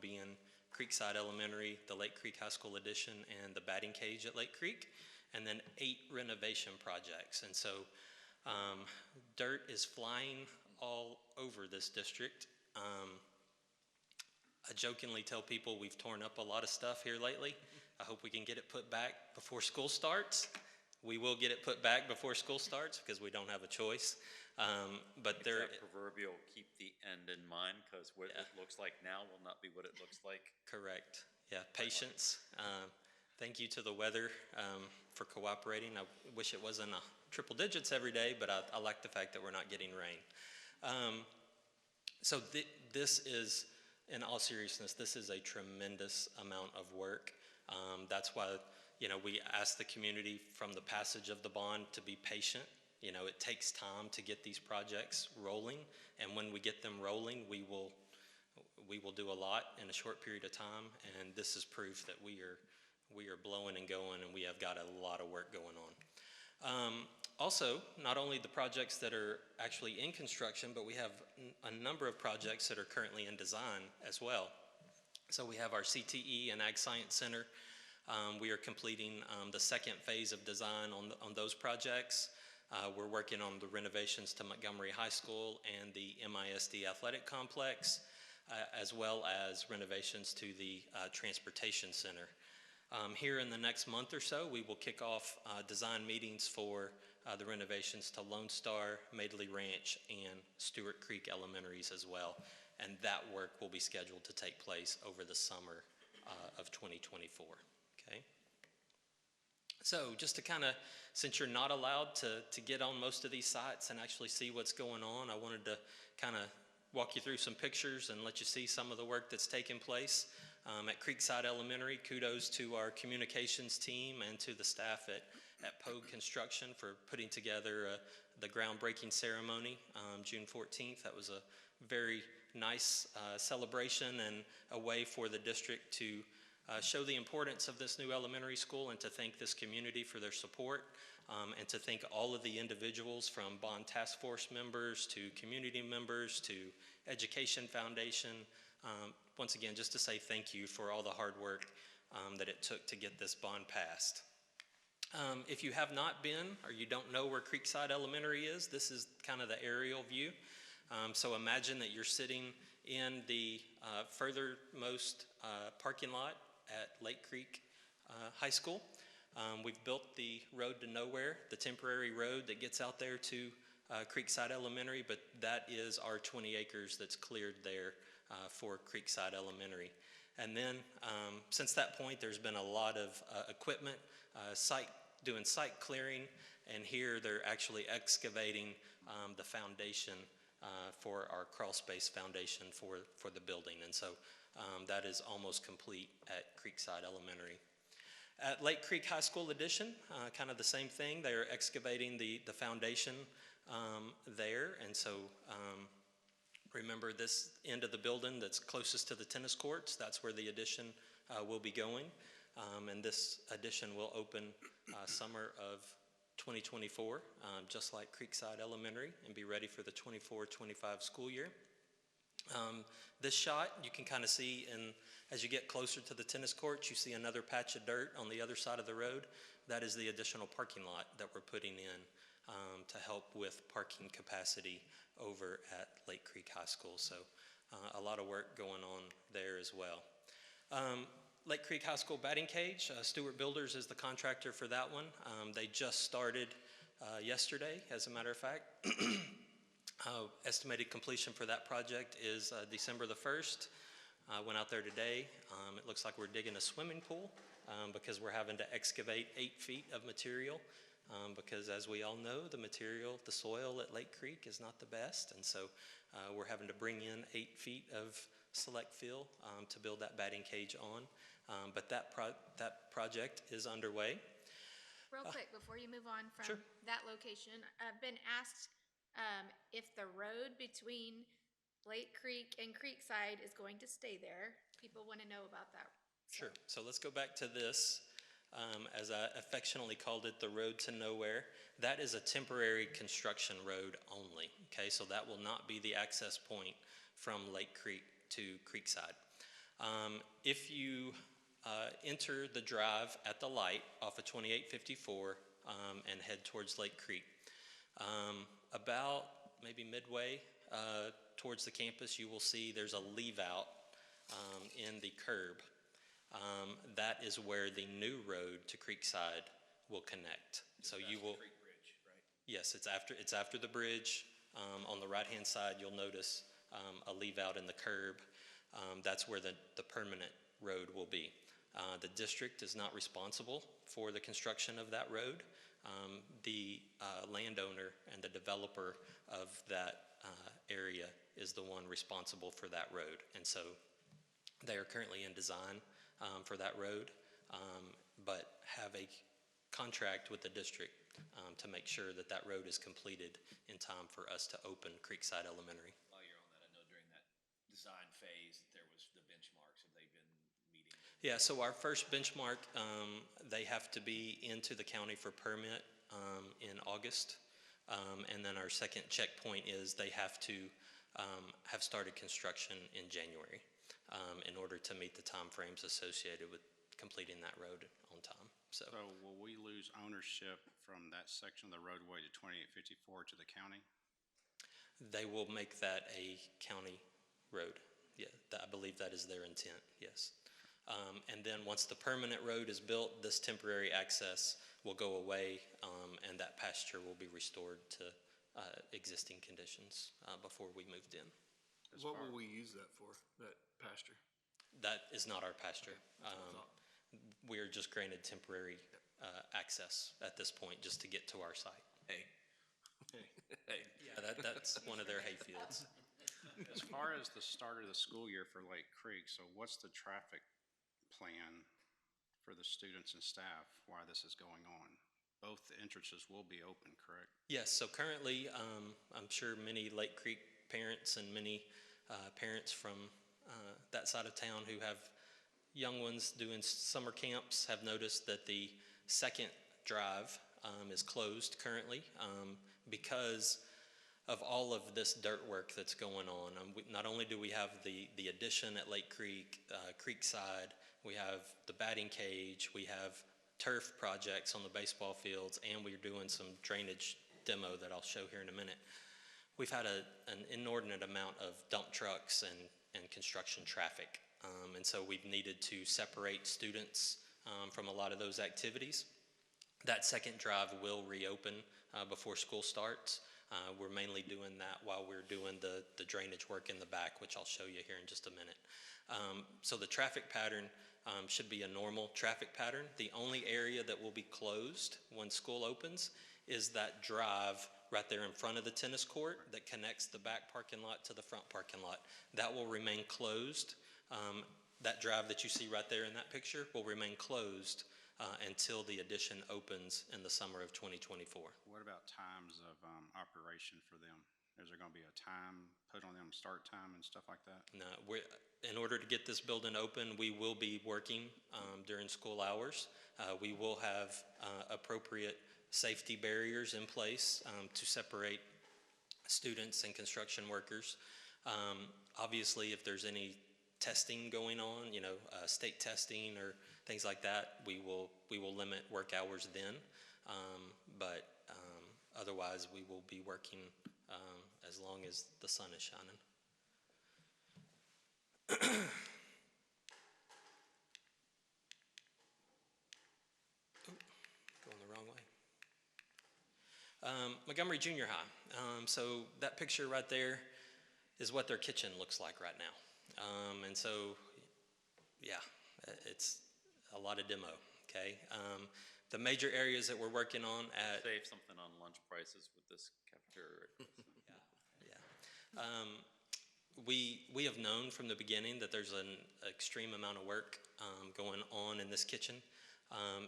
being Creekside Elementary, the Lake Creek High School addition, and the batting cage at Lake Creek, and then 8 renovation projects. And so dirt is flying all over this district. I jokingly tell people we've torn up a lot of stuff here lately. I hope we can get it put back before school starts. We will get it put back before school starts because we don't have a choice. But there, that proverbial keep the end in mind, because what it looks like now will not be what it looks like. Correct. Yeah, patience. Thank you to the weather for cooperating. I wish it wasn't triple digits every day, but I like the fact that we're not getting rain. So this is, in all seriousness, this is a tremendous amount of work. That's why, we ask the community from the passage of the bond to be patient. It takes time to get these projects rolling, and when we get them rolling, we will do a lot in a short period of time, and this is proof that we are blowing and going, and we have got a lot of work going on. Also, not only the projects that are actually in construction, but we have a number of projects that are currently in design as well. So we have our CTE and Ag Science Center. We are completing the second phase of design on those projects. We're working on the renovations to Montgomery High School and the MISD Athletic Complex, as well as renovations to the Transportation Center. Here in the next month or so, we will kick off design meetings for the renovations to Lone Star, Madeley Ranch, and Stewart Creek Elementaries as well. And that work will be scheduled to take place over the summer of 2024. Okay? So just to kind of, since you're not allowed to get on most of these sites and actually see what's going on, I wanted to kind of walk you through some pictures and let you see some of the work that's taking place. At Creekside Elementary, kudos to our communications team and to the staff at Pogue Construction for putting together the groundbreaking ceremony June 14th. That was a very nice celebration and a way for the district to show the importance of this new elementary school and to thank this community for their support, and to thank all of the individuals from Bond Task Force members to community members to Education Foundation. Once again, just to say thank you for all the hard work that it took to get this bond passed. If you have not been or you don't know where Creekside Elementary is, this is kind of the aerial view. So imagine that you're sitting in the furthermost parking lot at Lake Creek High School. We've built the road to nowhere, the temporary road that gets out there to Creekside Elementary, but that is our 20 acres that's cleared there for Creekside Elementary. And then since that point, there's been a lot of equipment, doing site clearing, and here they're actually excavating the foundation for our crawl space foundation for the building. And so that is almost complete at Creekside Elementary. At Lake Creek High School addition, kind of the same thing. They are excavating the foundation there. And so remember this end of the building that's closest to the tennis courts, that's where the addition will be going. And this addition will open summer of 2024, just like Creekside Elementary, and be ready for the 24-25 school year. This shot, you can kind of see, as you get closer to the tennis courts, you see another patch of dirt on the other side of the road. That is the additional parking lot that we're putting in to help with parking capacity over at Lake Creek High School. So a lot of work going on there as well. Lake Creek High School batting cage, Stewart Builders is the contractor for that one. They just started yesterday, as a matter of fact. Estimated completion for that project is December the 1st. I went out there today. It looks like we're digging a swimming pool because we're having to excavate 8 feet of material because, as we all know, the soil at Lake Creek is not the best, and so we're having to bring in 8 feet of select fill to build that batting cage on. But that project is underway. Real quick, before you move on from Sure. that location, I've been asked if the road between Lake Creek and Creekside is going to stay there. People want to know about that. Sure. So let's go back to this. As I affectionately called it, the road to nowhere. That is a temporary construction road only. Okay, so that will not be the access point from Lake Creek to Creekside. If you enter the drive at the light off of 2854 and head towards Lake Creek, about maybe midway towards the campus, you will see there's a leave out in the curb. That is where the new road to Creekside will connect. So you will. Creek Bridge, right? Yes, it's after the bridge. On the right-hand side, you'll notice a leave out in the curb. That's where the permanent road will be. The district is not responsible for the construction of that road. The landowner and the developer of that area is the one responsible for that road. And so they are currently in design for that road, but have a contract with the district to make sure that that road is completed in time for us to open Creekside Elementary. While you're on that, I know during that design phase, there was the benchmarks. Have they been meeting? Yeah, so our first benchmark, they have to be into the county for permit in August. And then our second checkpoint is they have to have started construction in January in order to meet the timeframes associated with completing that road on time. So will we lose ownership from that section of the roadway to 2854 to the county? they will make that a county road. Yeah, I believe that is their intent, yes. And then once the permanent road is built, this temporary access will go away, and that pasture will be restored to existing conditions before we moved in. What will we use that for, that pasture? That is not our pasture. We are just granted temporary access at this point just to get to our site. Hey. Yeah, that's one of their hay fields. As far as the start of the school year for Lake Creek, so what's the traffic plan for the students and staff while this is going on? Both the entrances will be open, correct? Yes, so currently, I'm sure many Lake Creek parents and many parents from that side of town who have young ones doing summer camps have noticed that the second drive is closed currently because of all of this dirt work that's going on. Not only do we have the addition at Lake Creek, Creekside, we have the batting cage, we have turf projects on the baseball fields, and we're doing some drainage demo that I'll show here in a minute. We've had an inordinate amount of dump trucks and construction traffic, and so we've needed to separate students from a lot of those activities. That second drive will reopen before school starts. We're mainly doing that while we're doing the drainage work in the back, which I'll show you here in just a minute. So the traffic pattern should be a normal traffic pattern. The only area that will be closed when school opens is that drive right there in front of the tennis court that connects the back parking lot to the front parking lot. That will remain closed. That drive that you see right there in that picture will remain closed until the addition opens in the summer of 2024. What about times of operation for them? Is there going to be a time put on them, start time and stuff like that? No, in order to get this building open, we will be working during school hours. We will have appropriate safety barriers in place to separate students and construction workers. Obviously, if there's any testing going on, state testing or things like that, we will limit work hours then. But Otherwise, we will be working as long as the sun is shining. Going the wrong way. Montgomery Junior High. So that picture right there is what their kitchen looks like right now. And so, yeah, it's a lot of demo, okay? The major areas that we're working on at... Save something on lunch prices with this cafeteria. Yeah. We have known from the beginning that there's an extreme amount of work going on in this kitchen.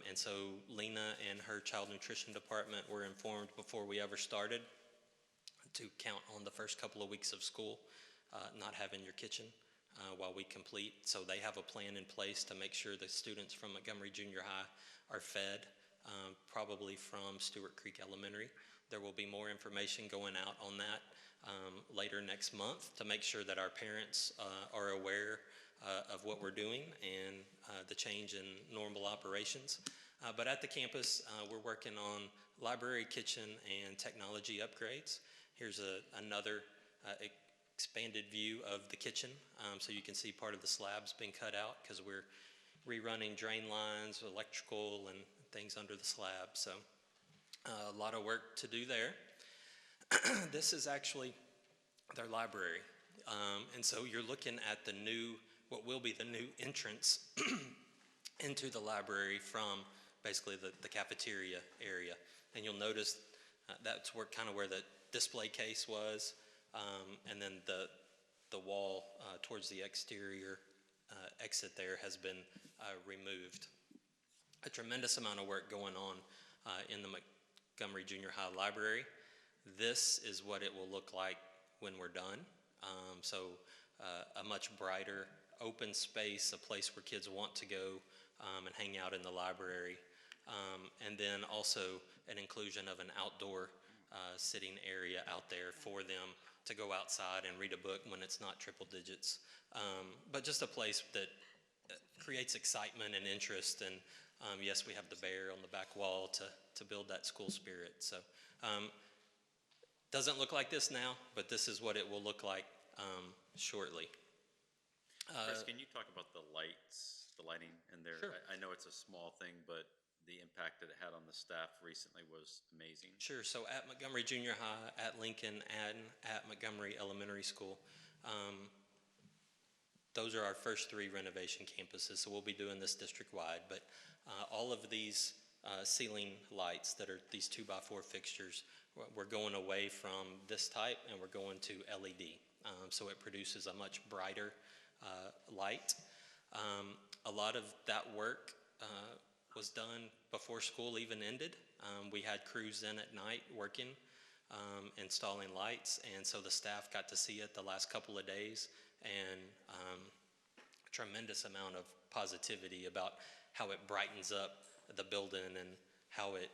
And so Lena and her child nutrition department were informed before we ever started to count on the first couple of weeks of school, not having your kitchen while we complete. So they have a plan in place to make sure the students from Montgomery Junior High are fed, probably from Stewart Creek Elementary. There will be more information going out on that later next month to make sure that our parents are aware of what we're doing and the change in normal operations. But at the campus, we're working on library, kitchen, and technology upgrades. Here's another expanded view of the kitchen, so you can see part of the slabs being cut out because we're rerunning drain lines, electrical, and things under the slab. So a lot of work to do there. This is actually their library. And so you're looking at the new, what will be the new entrance into the library from basically the cafeteria area. And you'll notice that's where kind of where the display case was, and then the wall towards the exterior exit there has been removed. A tremendous amount of work going on in the Montgomery Junior High Library. This is what it will look like when we're done. So a much brighter, open space, a place where kids want to go and hang out in the library. And then also an inclusion of an outdoor sitting area out there for them to go outside and read a book when it's not triple digits. But just a place that creates excitement and interest. And yes, we have the bear on the back wall to build that school spirit. So doesn't look like this now, but this is what it will look like shortly. Chris, can you talk about the lighting in there? Sure. I know it's a small thing, but the impact that it had on the staff recently was amazing. Sure. So at Montgomery Junior High, at Lincoln, and at Montgomery Elementary School, those are our first three renovation campuses. So we'll be doing this district-wide. But all of these ceiling lights that are these 2x4 fixtures, we're going away from this type and we're going to LED. So it produces a much brighter light. A lot of that work was done before school even ended. We had crews in at night working, installing lights, and so the staff got to see it the last couple of days, and tremendous amount of positivity about how it brightens up the building and how it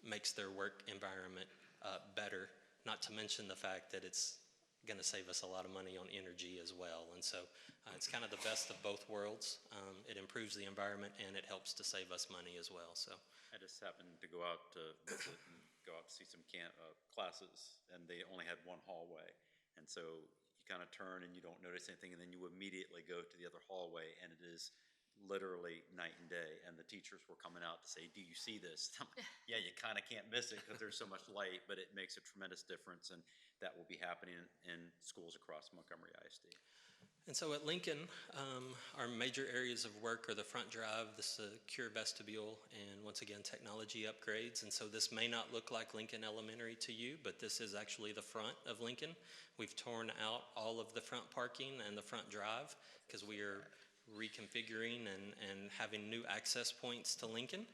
makes their work environment better, not to mention the fact that it's going to save us a lot of money on energy as well. And so it's kind of the best of both worlds. It improves the environment and it helps to save us money as well. So I just happened to go out to visit and go out to see some classes, and they only had one hallway. And so you kind of turn and you don't notice anything, and then you immediately go to the other hallway, and it is literally night and day. And the teachers were coming out to say, "Do you see this?" Yeah, you kind of can't miss it because there's so much light, but it makes a tremendous difference, and that will be happening in schools across Montgomery ISD. And so at Lincoln, our major areas of work are the front drive, the secure vestibule, and once again, technology upgrades. And so this may not look like Lincoln Elementary to you, but this is actually the front of Lincoln. We've torn out all of the front parking and the front drive because we are reconfiguring and having new access points to Lincoln.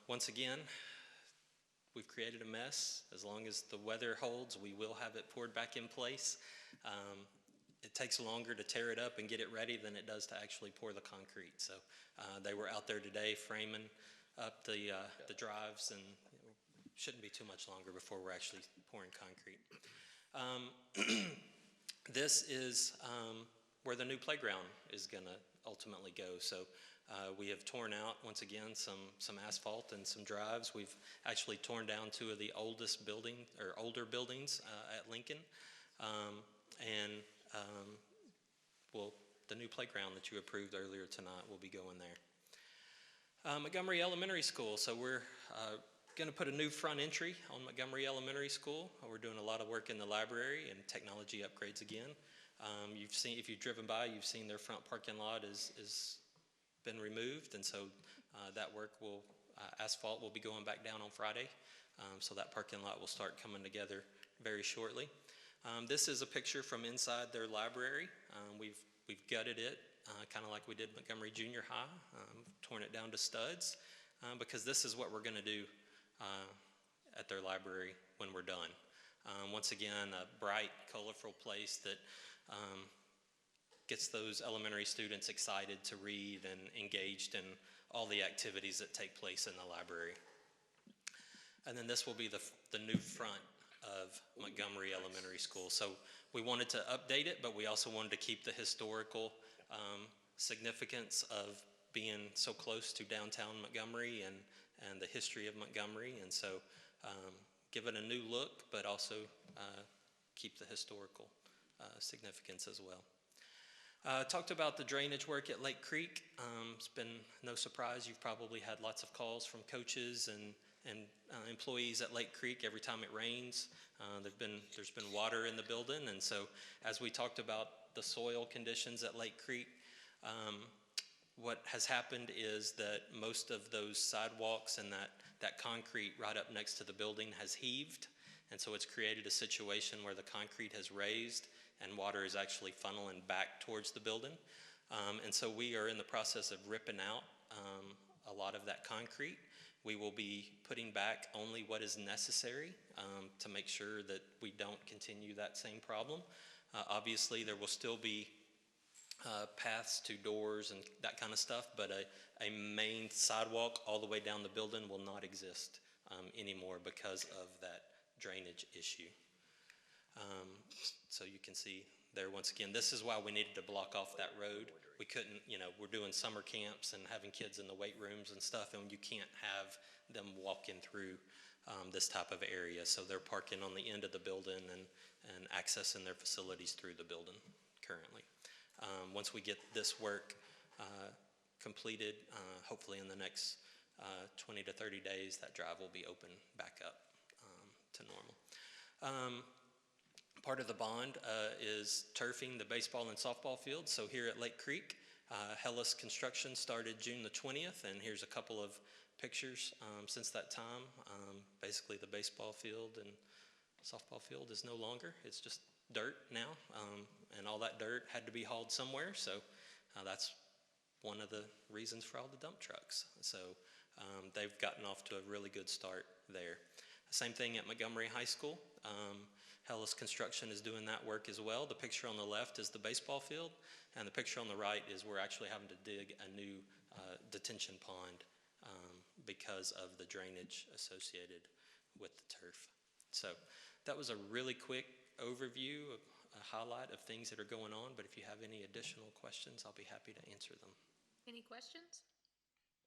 Once again, we've created a mess. As long as the weather holds, we will have it poured back in place. It takes longer to tear it up and get it ready than it does to actually pour the concrete. So they were out there today framing up the drives, and it shouldn't be too much longer before we're actually pouring concrete. This is where the new playground is going to ultimately go. So we have torn out, once again, some asphalt and some drives. We've actually torn down two of the older buildings at Lincoln. The new playground that you approved earlier tonight will be going there. Montgomery Elementary School. So we're going to put a new front entry on Montgomery Elementary School. We're doing a lot of work in the library and technology upgrades again. If you've driven by, you've seen their front parking lot is been removed, and so that work asphalt will be going back down on Friday. So that parking lot will start coming together very shortly. This is a picture from inside their library. We've gutted it, kind of like we did Montgomery Junior High, torn it down to studs, because this is what we're going to do at their library when we're done. Once again, a bright, colorful place that gets those elementary students excited to read and engaged in all the activities that take place in the library. And then this will be the new front of Montgomery Elementary School. So we wanted to update it, but we also wanted to keep the historical significance of being so close to downtown Montgomery and the history of Montgomery. And so give it a new look, but also keep the historical significance as well. Talked about the drainage work at Lake Creek. It's been no surprise. You've probably had lots of calls from coaches and employees at Lake Creek every time it rains. There's been water in the building, and so as we talked about the soil conditions at Lake Creek, what has happened is that most of those sidewalks and that concrete right up next to the building has heaved, and so it's created a situation where the concrete has raised and water is actually funneling back towards the building. And so we are in the process of ripping out a lot of that concrete. We will be putting back only what is necessary to make sure that we don't continue that same problem. Obviously, there will still be paths to doors and that kind of stuff, but a main sidewalk all the way down the building will not exist anymore because of that drainage issue. So you can see there once again, this is why we needed to block off that road. We couldn't, we're doing summer camps and having kids in the weight rooms and stuff, and you can't have them walking through this type of area. So they're parking on the end of the building and accessing their facilities through the building currently. Once we get this work completed, hopefully in the next 20 to 30 days, that drive will be open back up to normal. Part of the bond is turfing the baseball and softball field. So here at Lake Creek, Hellas Construction started June the 20th, and here's a couple of pictures since that time. Basically, the baseball field and softball field is no longer. It's just dirt now, and all that dirt had to be hauled somewhere. So that's one of the reasons for all the dump trucks. So they've gotten off to a really good start there. Same thing at Montgomery High School. Hellas Construction is doing that work as well. The picture on the left is the baseball field, and the picture on the right is we're actually having to dig a new detention pond because of the drainage associated with the turf. So that was a really quick overview, a highlight of things that are going on, but if you have any additional questions, I'll be happy to answer them. Any questions?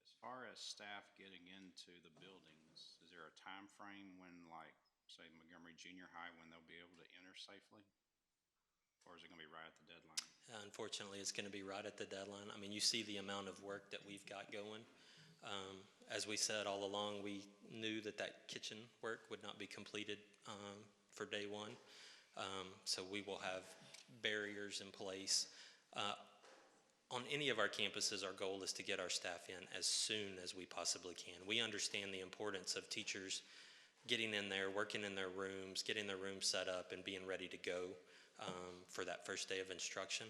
As far as staff getting into the buildings, is there a time frame when, like, say Montgomery Junior High, when they'll be able to enter safely? Or is it going to be right at the deadline? Unfortunately, it's going to be right at the deadline. I mean, you see the amount of work that we've got going. As we said all along, we knew that kitchen work would not be completed for day one. So we will have barriers in place. On any of our campuses, our goal is to get our staff in as soon as we possibly can. We understand the importance of teachers getting in there, working in their rooms, getting their rooms set up, and being ready to go for that first day of instruction.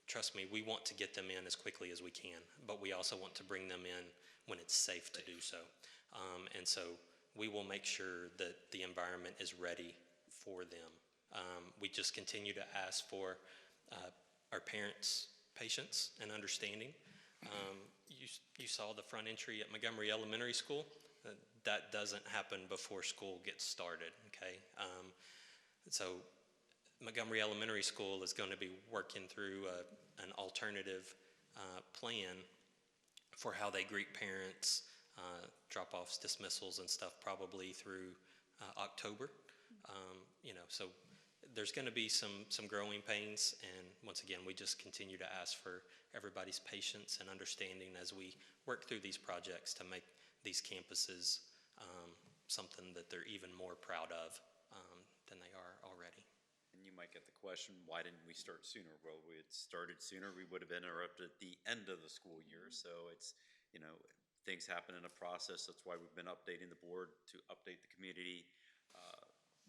Trust me, we want to get them in as quickly as we can, but we also want to bring them in when it's safe to do so. And so we will make sure that the environment is ready for them. We just continue to ask for our parents' patience and understanding. You saw the front entry at Montgomery Elementary School. That doesn't happen before school gets started, okay? So Montgomery Elementary School is going to be working through an alternative plan for how they greet parents, drop-offs, dismissals, and stuff, probably through October. So there's going to be some growing pains, and once again, we just continue to ask for everybody's patience and understanding as we work through these projects to make these campuses something that they're even more proud of than they are already. And you might get the question, why didn't we start sooner? Well, we had started sooner, we would have interrupted the end of the school year. So it's, things happen in a process. That's why we've been updating the board to update the community.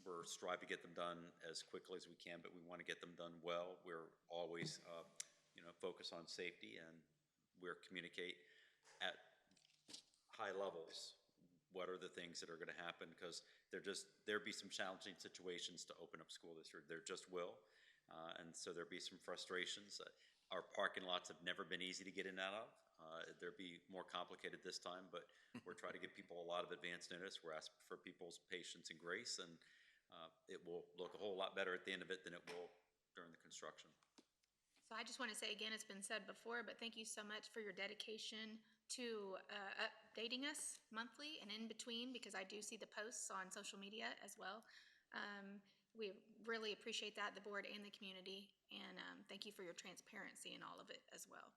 We're striving to get them done as quickly as we can, but we want to get them done well. We're always, focused on safety, and we're communicate at high levels what are the things that are going to happen, because there'll be some challenging situations to open up school this year. There just will, and so there'll be some frustrations. Our parking lots have never been easy to get in and out of. They'll be more complicated this time, but we're trying to give people a lot of advance notice. We're asking for people's patience and grace, and it will look a whole lot better at the end of it than it will during the construction. So I just want to say again, it's been said before, but thank you so much for your dedication to updating us monthly and in between, because I do see the posts on social media as well. We really appreciate that, the board and the community, and thank you for your transparency in all of it as well.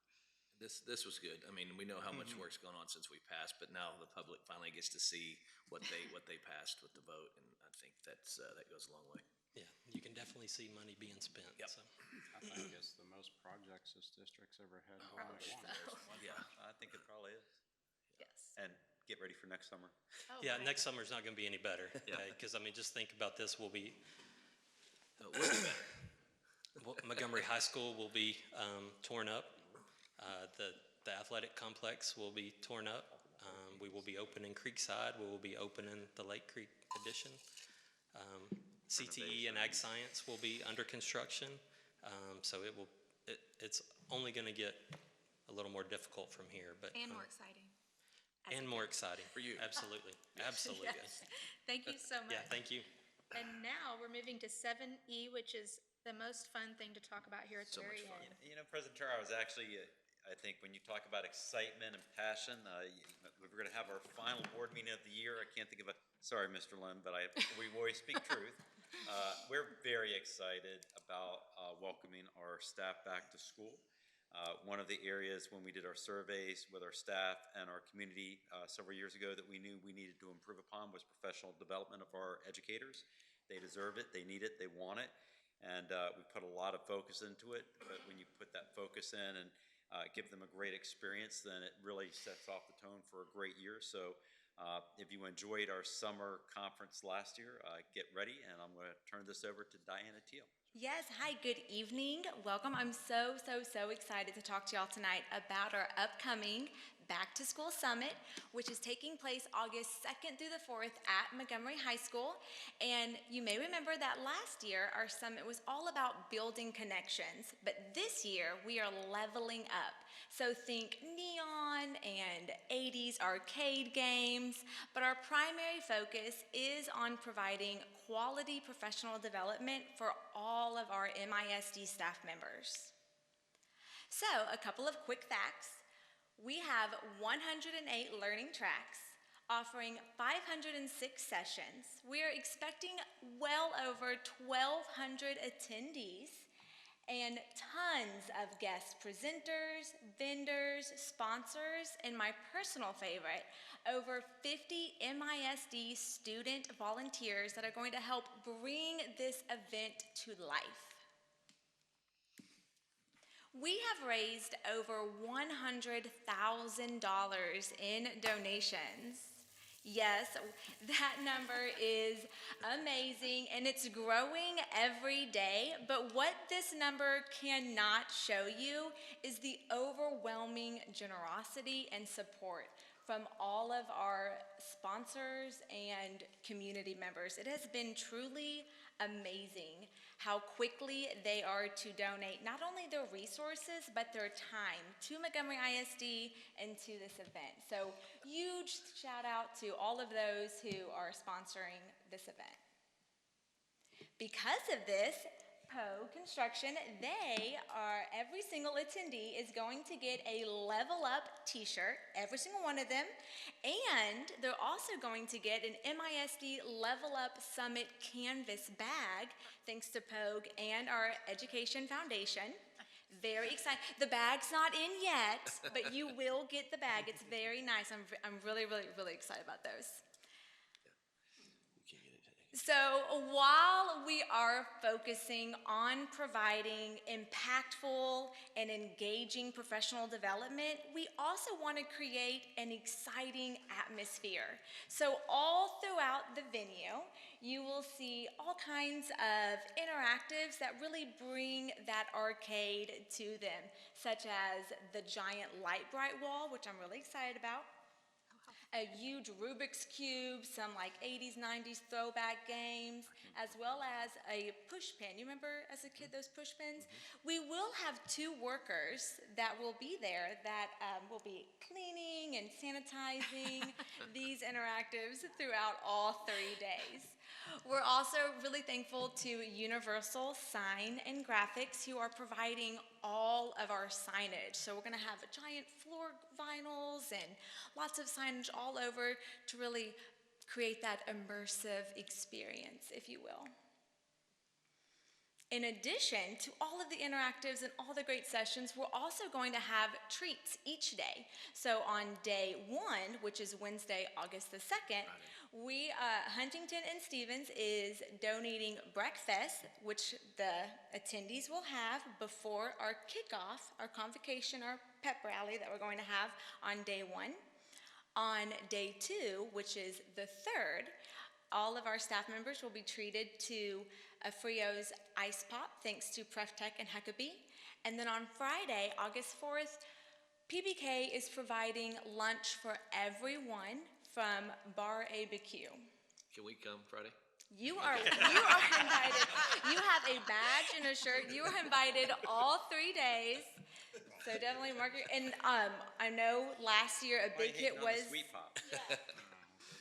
This was good. I mean, we know how much work's gone on since we passed, but now the public finally gets to see what they passed with the vote, and I think that goes a long way. Yeah, you can definitely see money being spent. Yep. So. I think it's the most projects this district's ever had. Probably so. Yeah, I think it probably is. Yes. And get ready for next summer. Oh, Yeah, right. next summer's not going to be any better. Yeah. Because, just think about this. It will be better. Montgomery High School will be torn up. The athletic complex will be torn up. We will be opening Creekside. We will be opening the Lake Creek addition. CTE and Ag Science will be under construction. So it's only going to get a little more difficult from here. And more exciting. And more exciting. For you. Absolutely. Absolutely. Yes. Thank you so much. Yeah, thank you. And now we're moving to 7E, which is the most fun thing to talk about here at the So very much fun. end. President Chair, I was actually, I think when you talk about excitement and passion, we're going to have our final board meeting of the year. I can't think of sorry, Mr. Lynn, but we always speak truth. We're very excited about welcoming our staff back to school. One of the areas when we did our surveys with our staff and our community several years ago that we knew we needed to improve upon was professional development of our educators. They deserve it, they need it, they want it, and we put a lot of focus into it. But when you put that focus in and give them a great experience, then it really sets off the tone for a great year. So if you enjoyed our summer conference last year, get ready, and I'm going to turn this over to Diana Teal. Yes, hi, good evening. Welcome. I'm so excited to talk to y'all tonight about our upcoming Back to School Summit, which is taking place August 2nd through the 4th at Montgomery High School. And you may remember that last year our summit was all about building connections, but this year we are leveling up. So think neon and 80s arcade games, but our primary focus is on providing quality professional development for all of our MISD staff members. So, a couple of quick facts. We have 108 learning tracks offering 506 sessions. We are expecting well over 1,200 attendees and tons of guest presenters, vendors, sponsors, and my personal favorite, over 50 MISD student volunteers that are going to help bring this event to life. We have raised over $100,000 in donations. Yes, that number is amazing, and it's growing every day, but what this number cannot show you is the overwhelming generosity and support from all of our sponsors and community members. It has been truly amazing how quickly they are to donate not only their resources, but their time to Montgomery ISD and to this event. So huge shout out to all of those who are sponsoring this event. Because of this, Poe Construction. Every single attendee is going to get a Level Up t-shirt, every single one of them, and they're also going to get an MISD Level Up Summit canvas bag, thanks to Pogue and our Education Foundation. Very excited. The bag's not in yet, but you will get the bag. It's very nice. I'm really, really, really excited about those. So while we are focusing on providing impactful and engaging professional development, we also want to create an exciting atmosphere. So all throughout the venue, you will see all kinds of interactives that really bring that arcade to them, such as the giant light bright wall, which I'm really excited about, a huge Rubik's Cube, some like 80s, 90s throwback games, as well as a push pin. You remember as a kid those push pins? We will have 2 workers that will be there that will be cleaning and sanitizing these interactives throughout all 3 days. We're also really thankful to Universal Sign and Graphics, who are providing all of our signage. So we're going to have giant floor vinyls and lots of signage all over to really create that immersive experience, if you will. In addition to all of the interactives and all the great sessions, we're also going to have treats each day. So on day 1, which is Wednesday, August the 2nd, Huntington and Stevens is donating breakfast, which the attendees will have before our kickoff, our convocation, our pep rally that we're going to have on day 1. On day 2, which is the 3rd, all of our staff members will be treated to a Frio's Ice Pop, thanks to Pref Tech and Huckabee. And then on Friday, August 4th, PBK is providing lunch for everyone from Bar ABQ. Can we come Friday? You are invited. You have a badge and a shirt. You are invited all 3 days. So definitely mark your, and I know last year a big hit was Sweet Pop.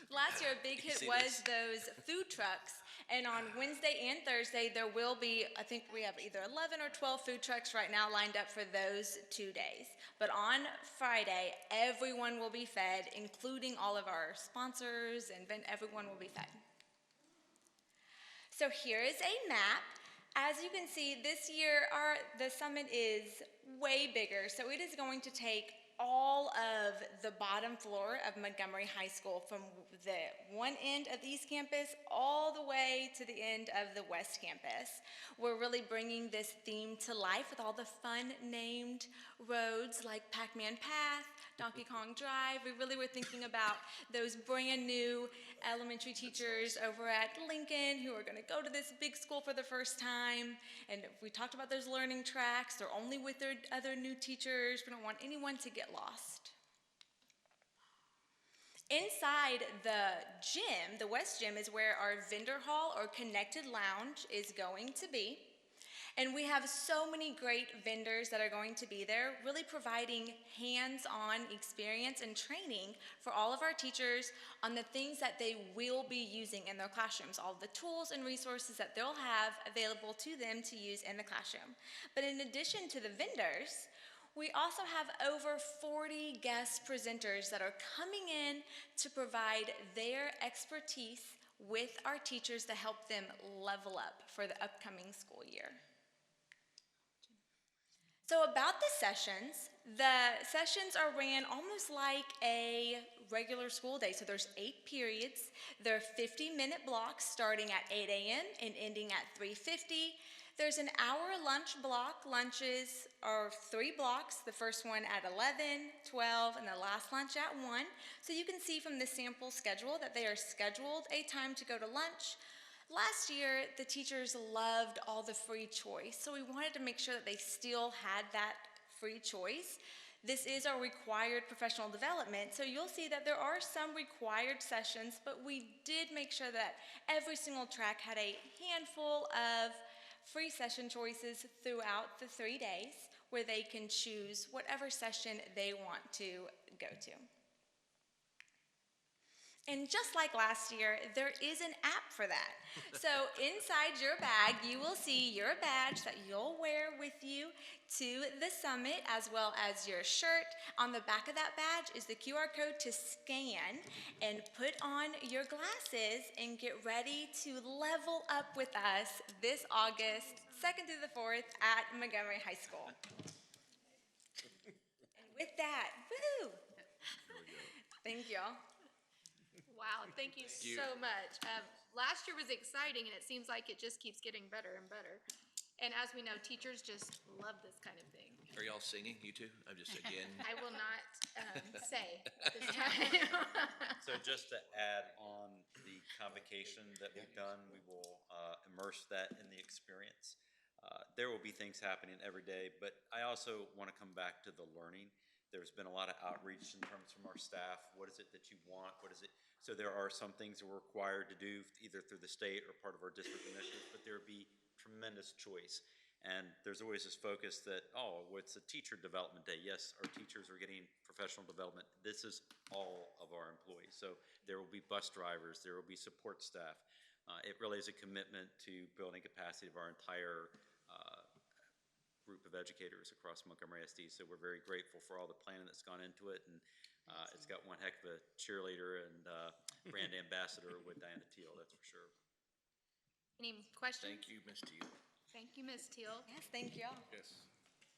last year a big hit was those food trucks. And on Wednesday and Thursday, there will be, I think we have either 11 or 12 food trucks right now lined up for those 2 days. But on Friday, everyone will be fed, including all of our sponsors, and everyone will be fed. So here is a map. As you can see, this year the summit is way bigger. So it is going to take all of the bottom floor of Montgomery High School, from the one end of the East Campus all the way to the end of the West Campus. We're really bringing this theme to life with all the fun named roads like Pac-Man Path, Donkey Kong Drive. We really were thinking about those brand new elementary teachers over at Lincoln who are going to go to this big school for the first time. And we talked about those learning tracks. They're only with their other new teachers. We don't want anyone to get lost. Inside the gym, the West Gym, is where our vendor hall or connected lounge is going to be. And we have so many great vendors that are going to be there, really providing hands-on experience and training for all of our teachers on the things that they will be using in their classrooms, all the tools and resources that they'll have available to them to use in the classroom. But in addition to the vendors, we also have over 40 guest presenters that are coming in to provide their expertise with our teachers to help them level up for the upcoming school year. So about the sessions are ran almost like a regular school day. So there's 8 periods. They're 50-minute blocks starting at 8 a.m. and ending at 3:50. There's an hour lunch block. Lunches are 3 blocks, the first one at 11, 12, and the last lunch at 1. So you can see from the sample schedule that they are scheduled a time to go to lunch. Last year, the teachers loved all the free choice, so we wanted to make sure that they still had that free choice. This is our required professional development, so you'll see that there are some required sessions, but we did make sure that every single track had a handful of free session choices throughout the 3 days, where they can choose whatever session they want to go to. And just like last year, there is an app for that. So inside your bag, you will see your badge that you'll wear with you to the summit, as well as your shirt. On the back of that badge is the QR code to scan and put on your glasses and get ready to level up with us this August 2nd through the 4th at Montgomery High School. And with that, woo! Thank y'all. Wow, thank you so much. Last year was exciting, and it seems like it just keeps getting better and better. And as we know, teachers just love this kind of thing. Are y'all singing, you two? I'm just, again, I will not say this time. So just to add on the convocation that we've done, we will immerse that in the experience. There will be things happening every day, but I also want to come back to the learning. There's been a lot of outreach in terms from our staff. What is it that you want? What is it? So there are some things that we're required to do either through the state or part of our district initiatives, but there will be tremendous choice. And there's always this focus that, oh, what's a teacher development day? Yes, our teachers are getting professional development. This is all of our employees. So there will be bus drivers, there will be support staff. It really is a commitment to building capacity of our entire group of educators across Montgomery SD. So we're very grateful for all the planning that's gone into it. And it's got one heck of a cheerleader and brand ambassador with Diana Teal, that's for sure. Any questions? thank you, Ms. Teal. Thank you, Ms. Teal. Yes, thank y'all. Yes.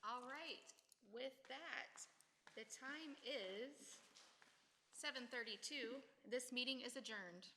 All right, with that, the time is 7:32. This meeting is adjourned.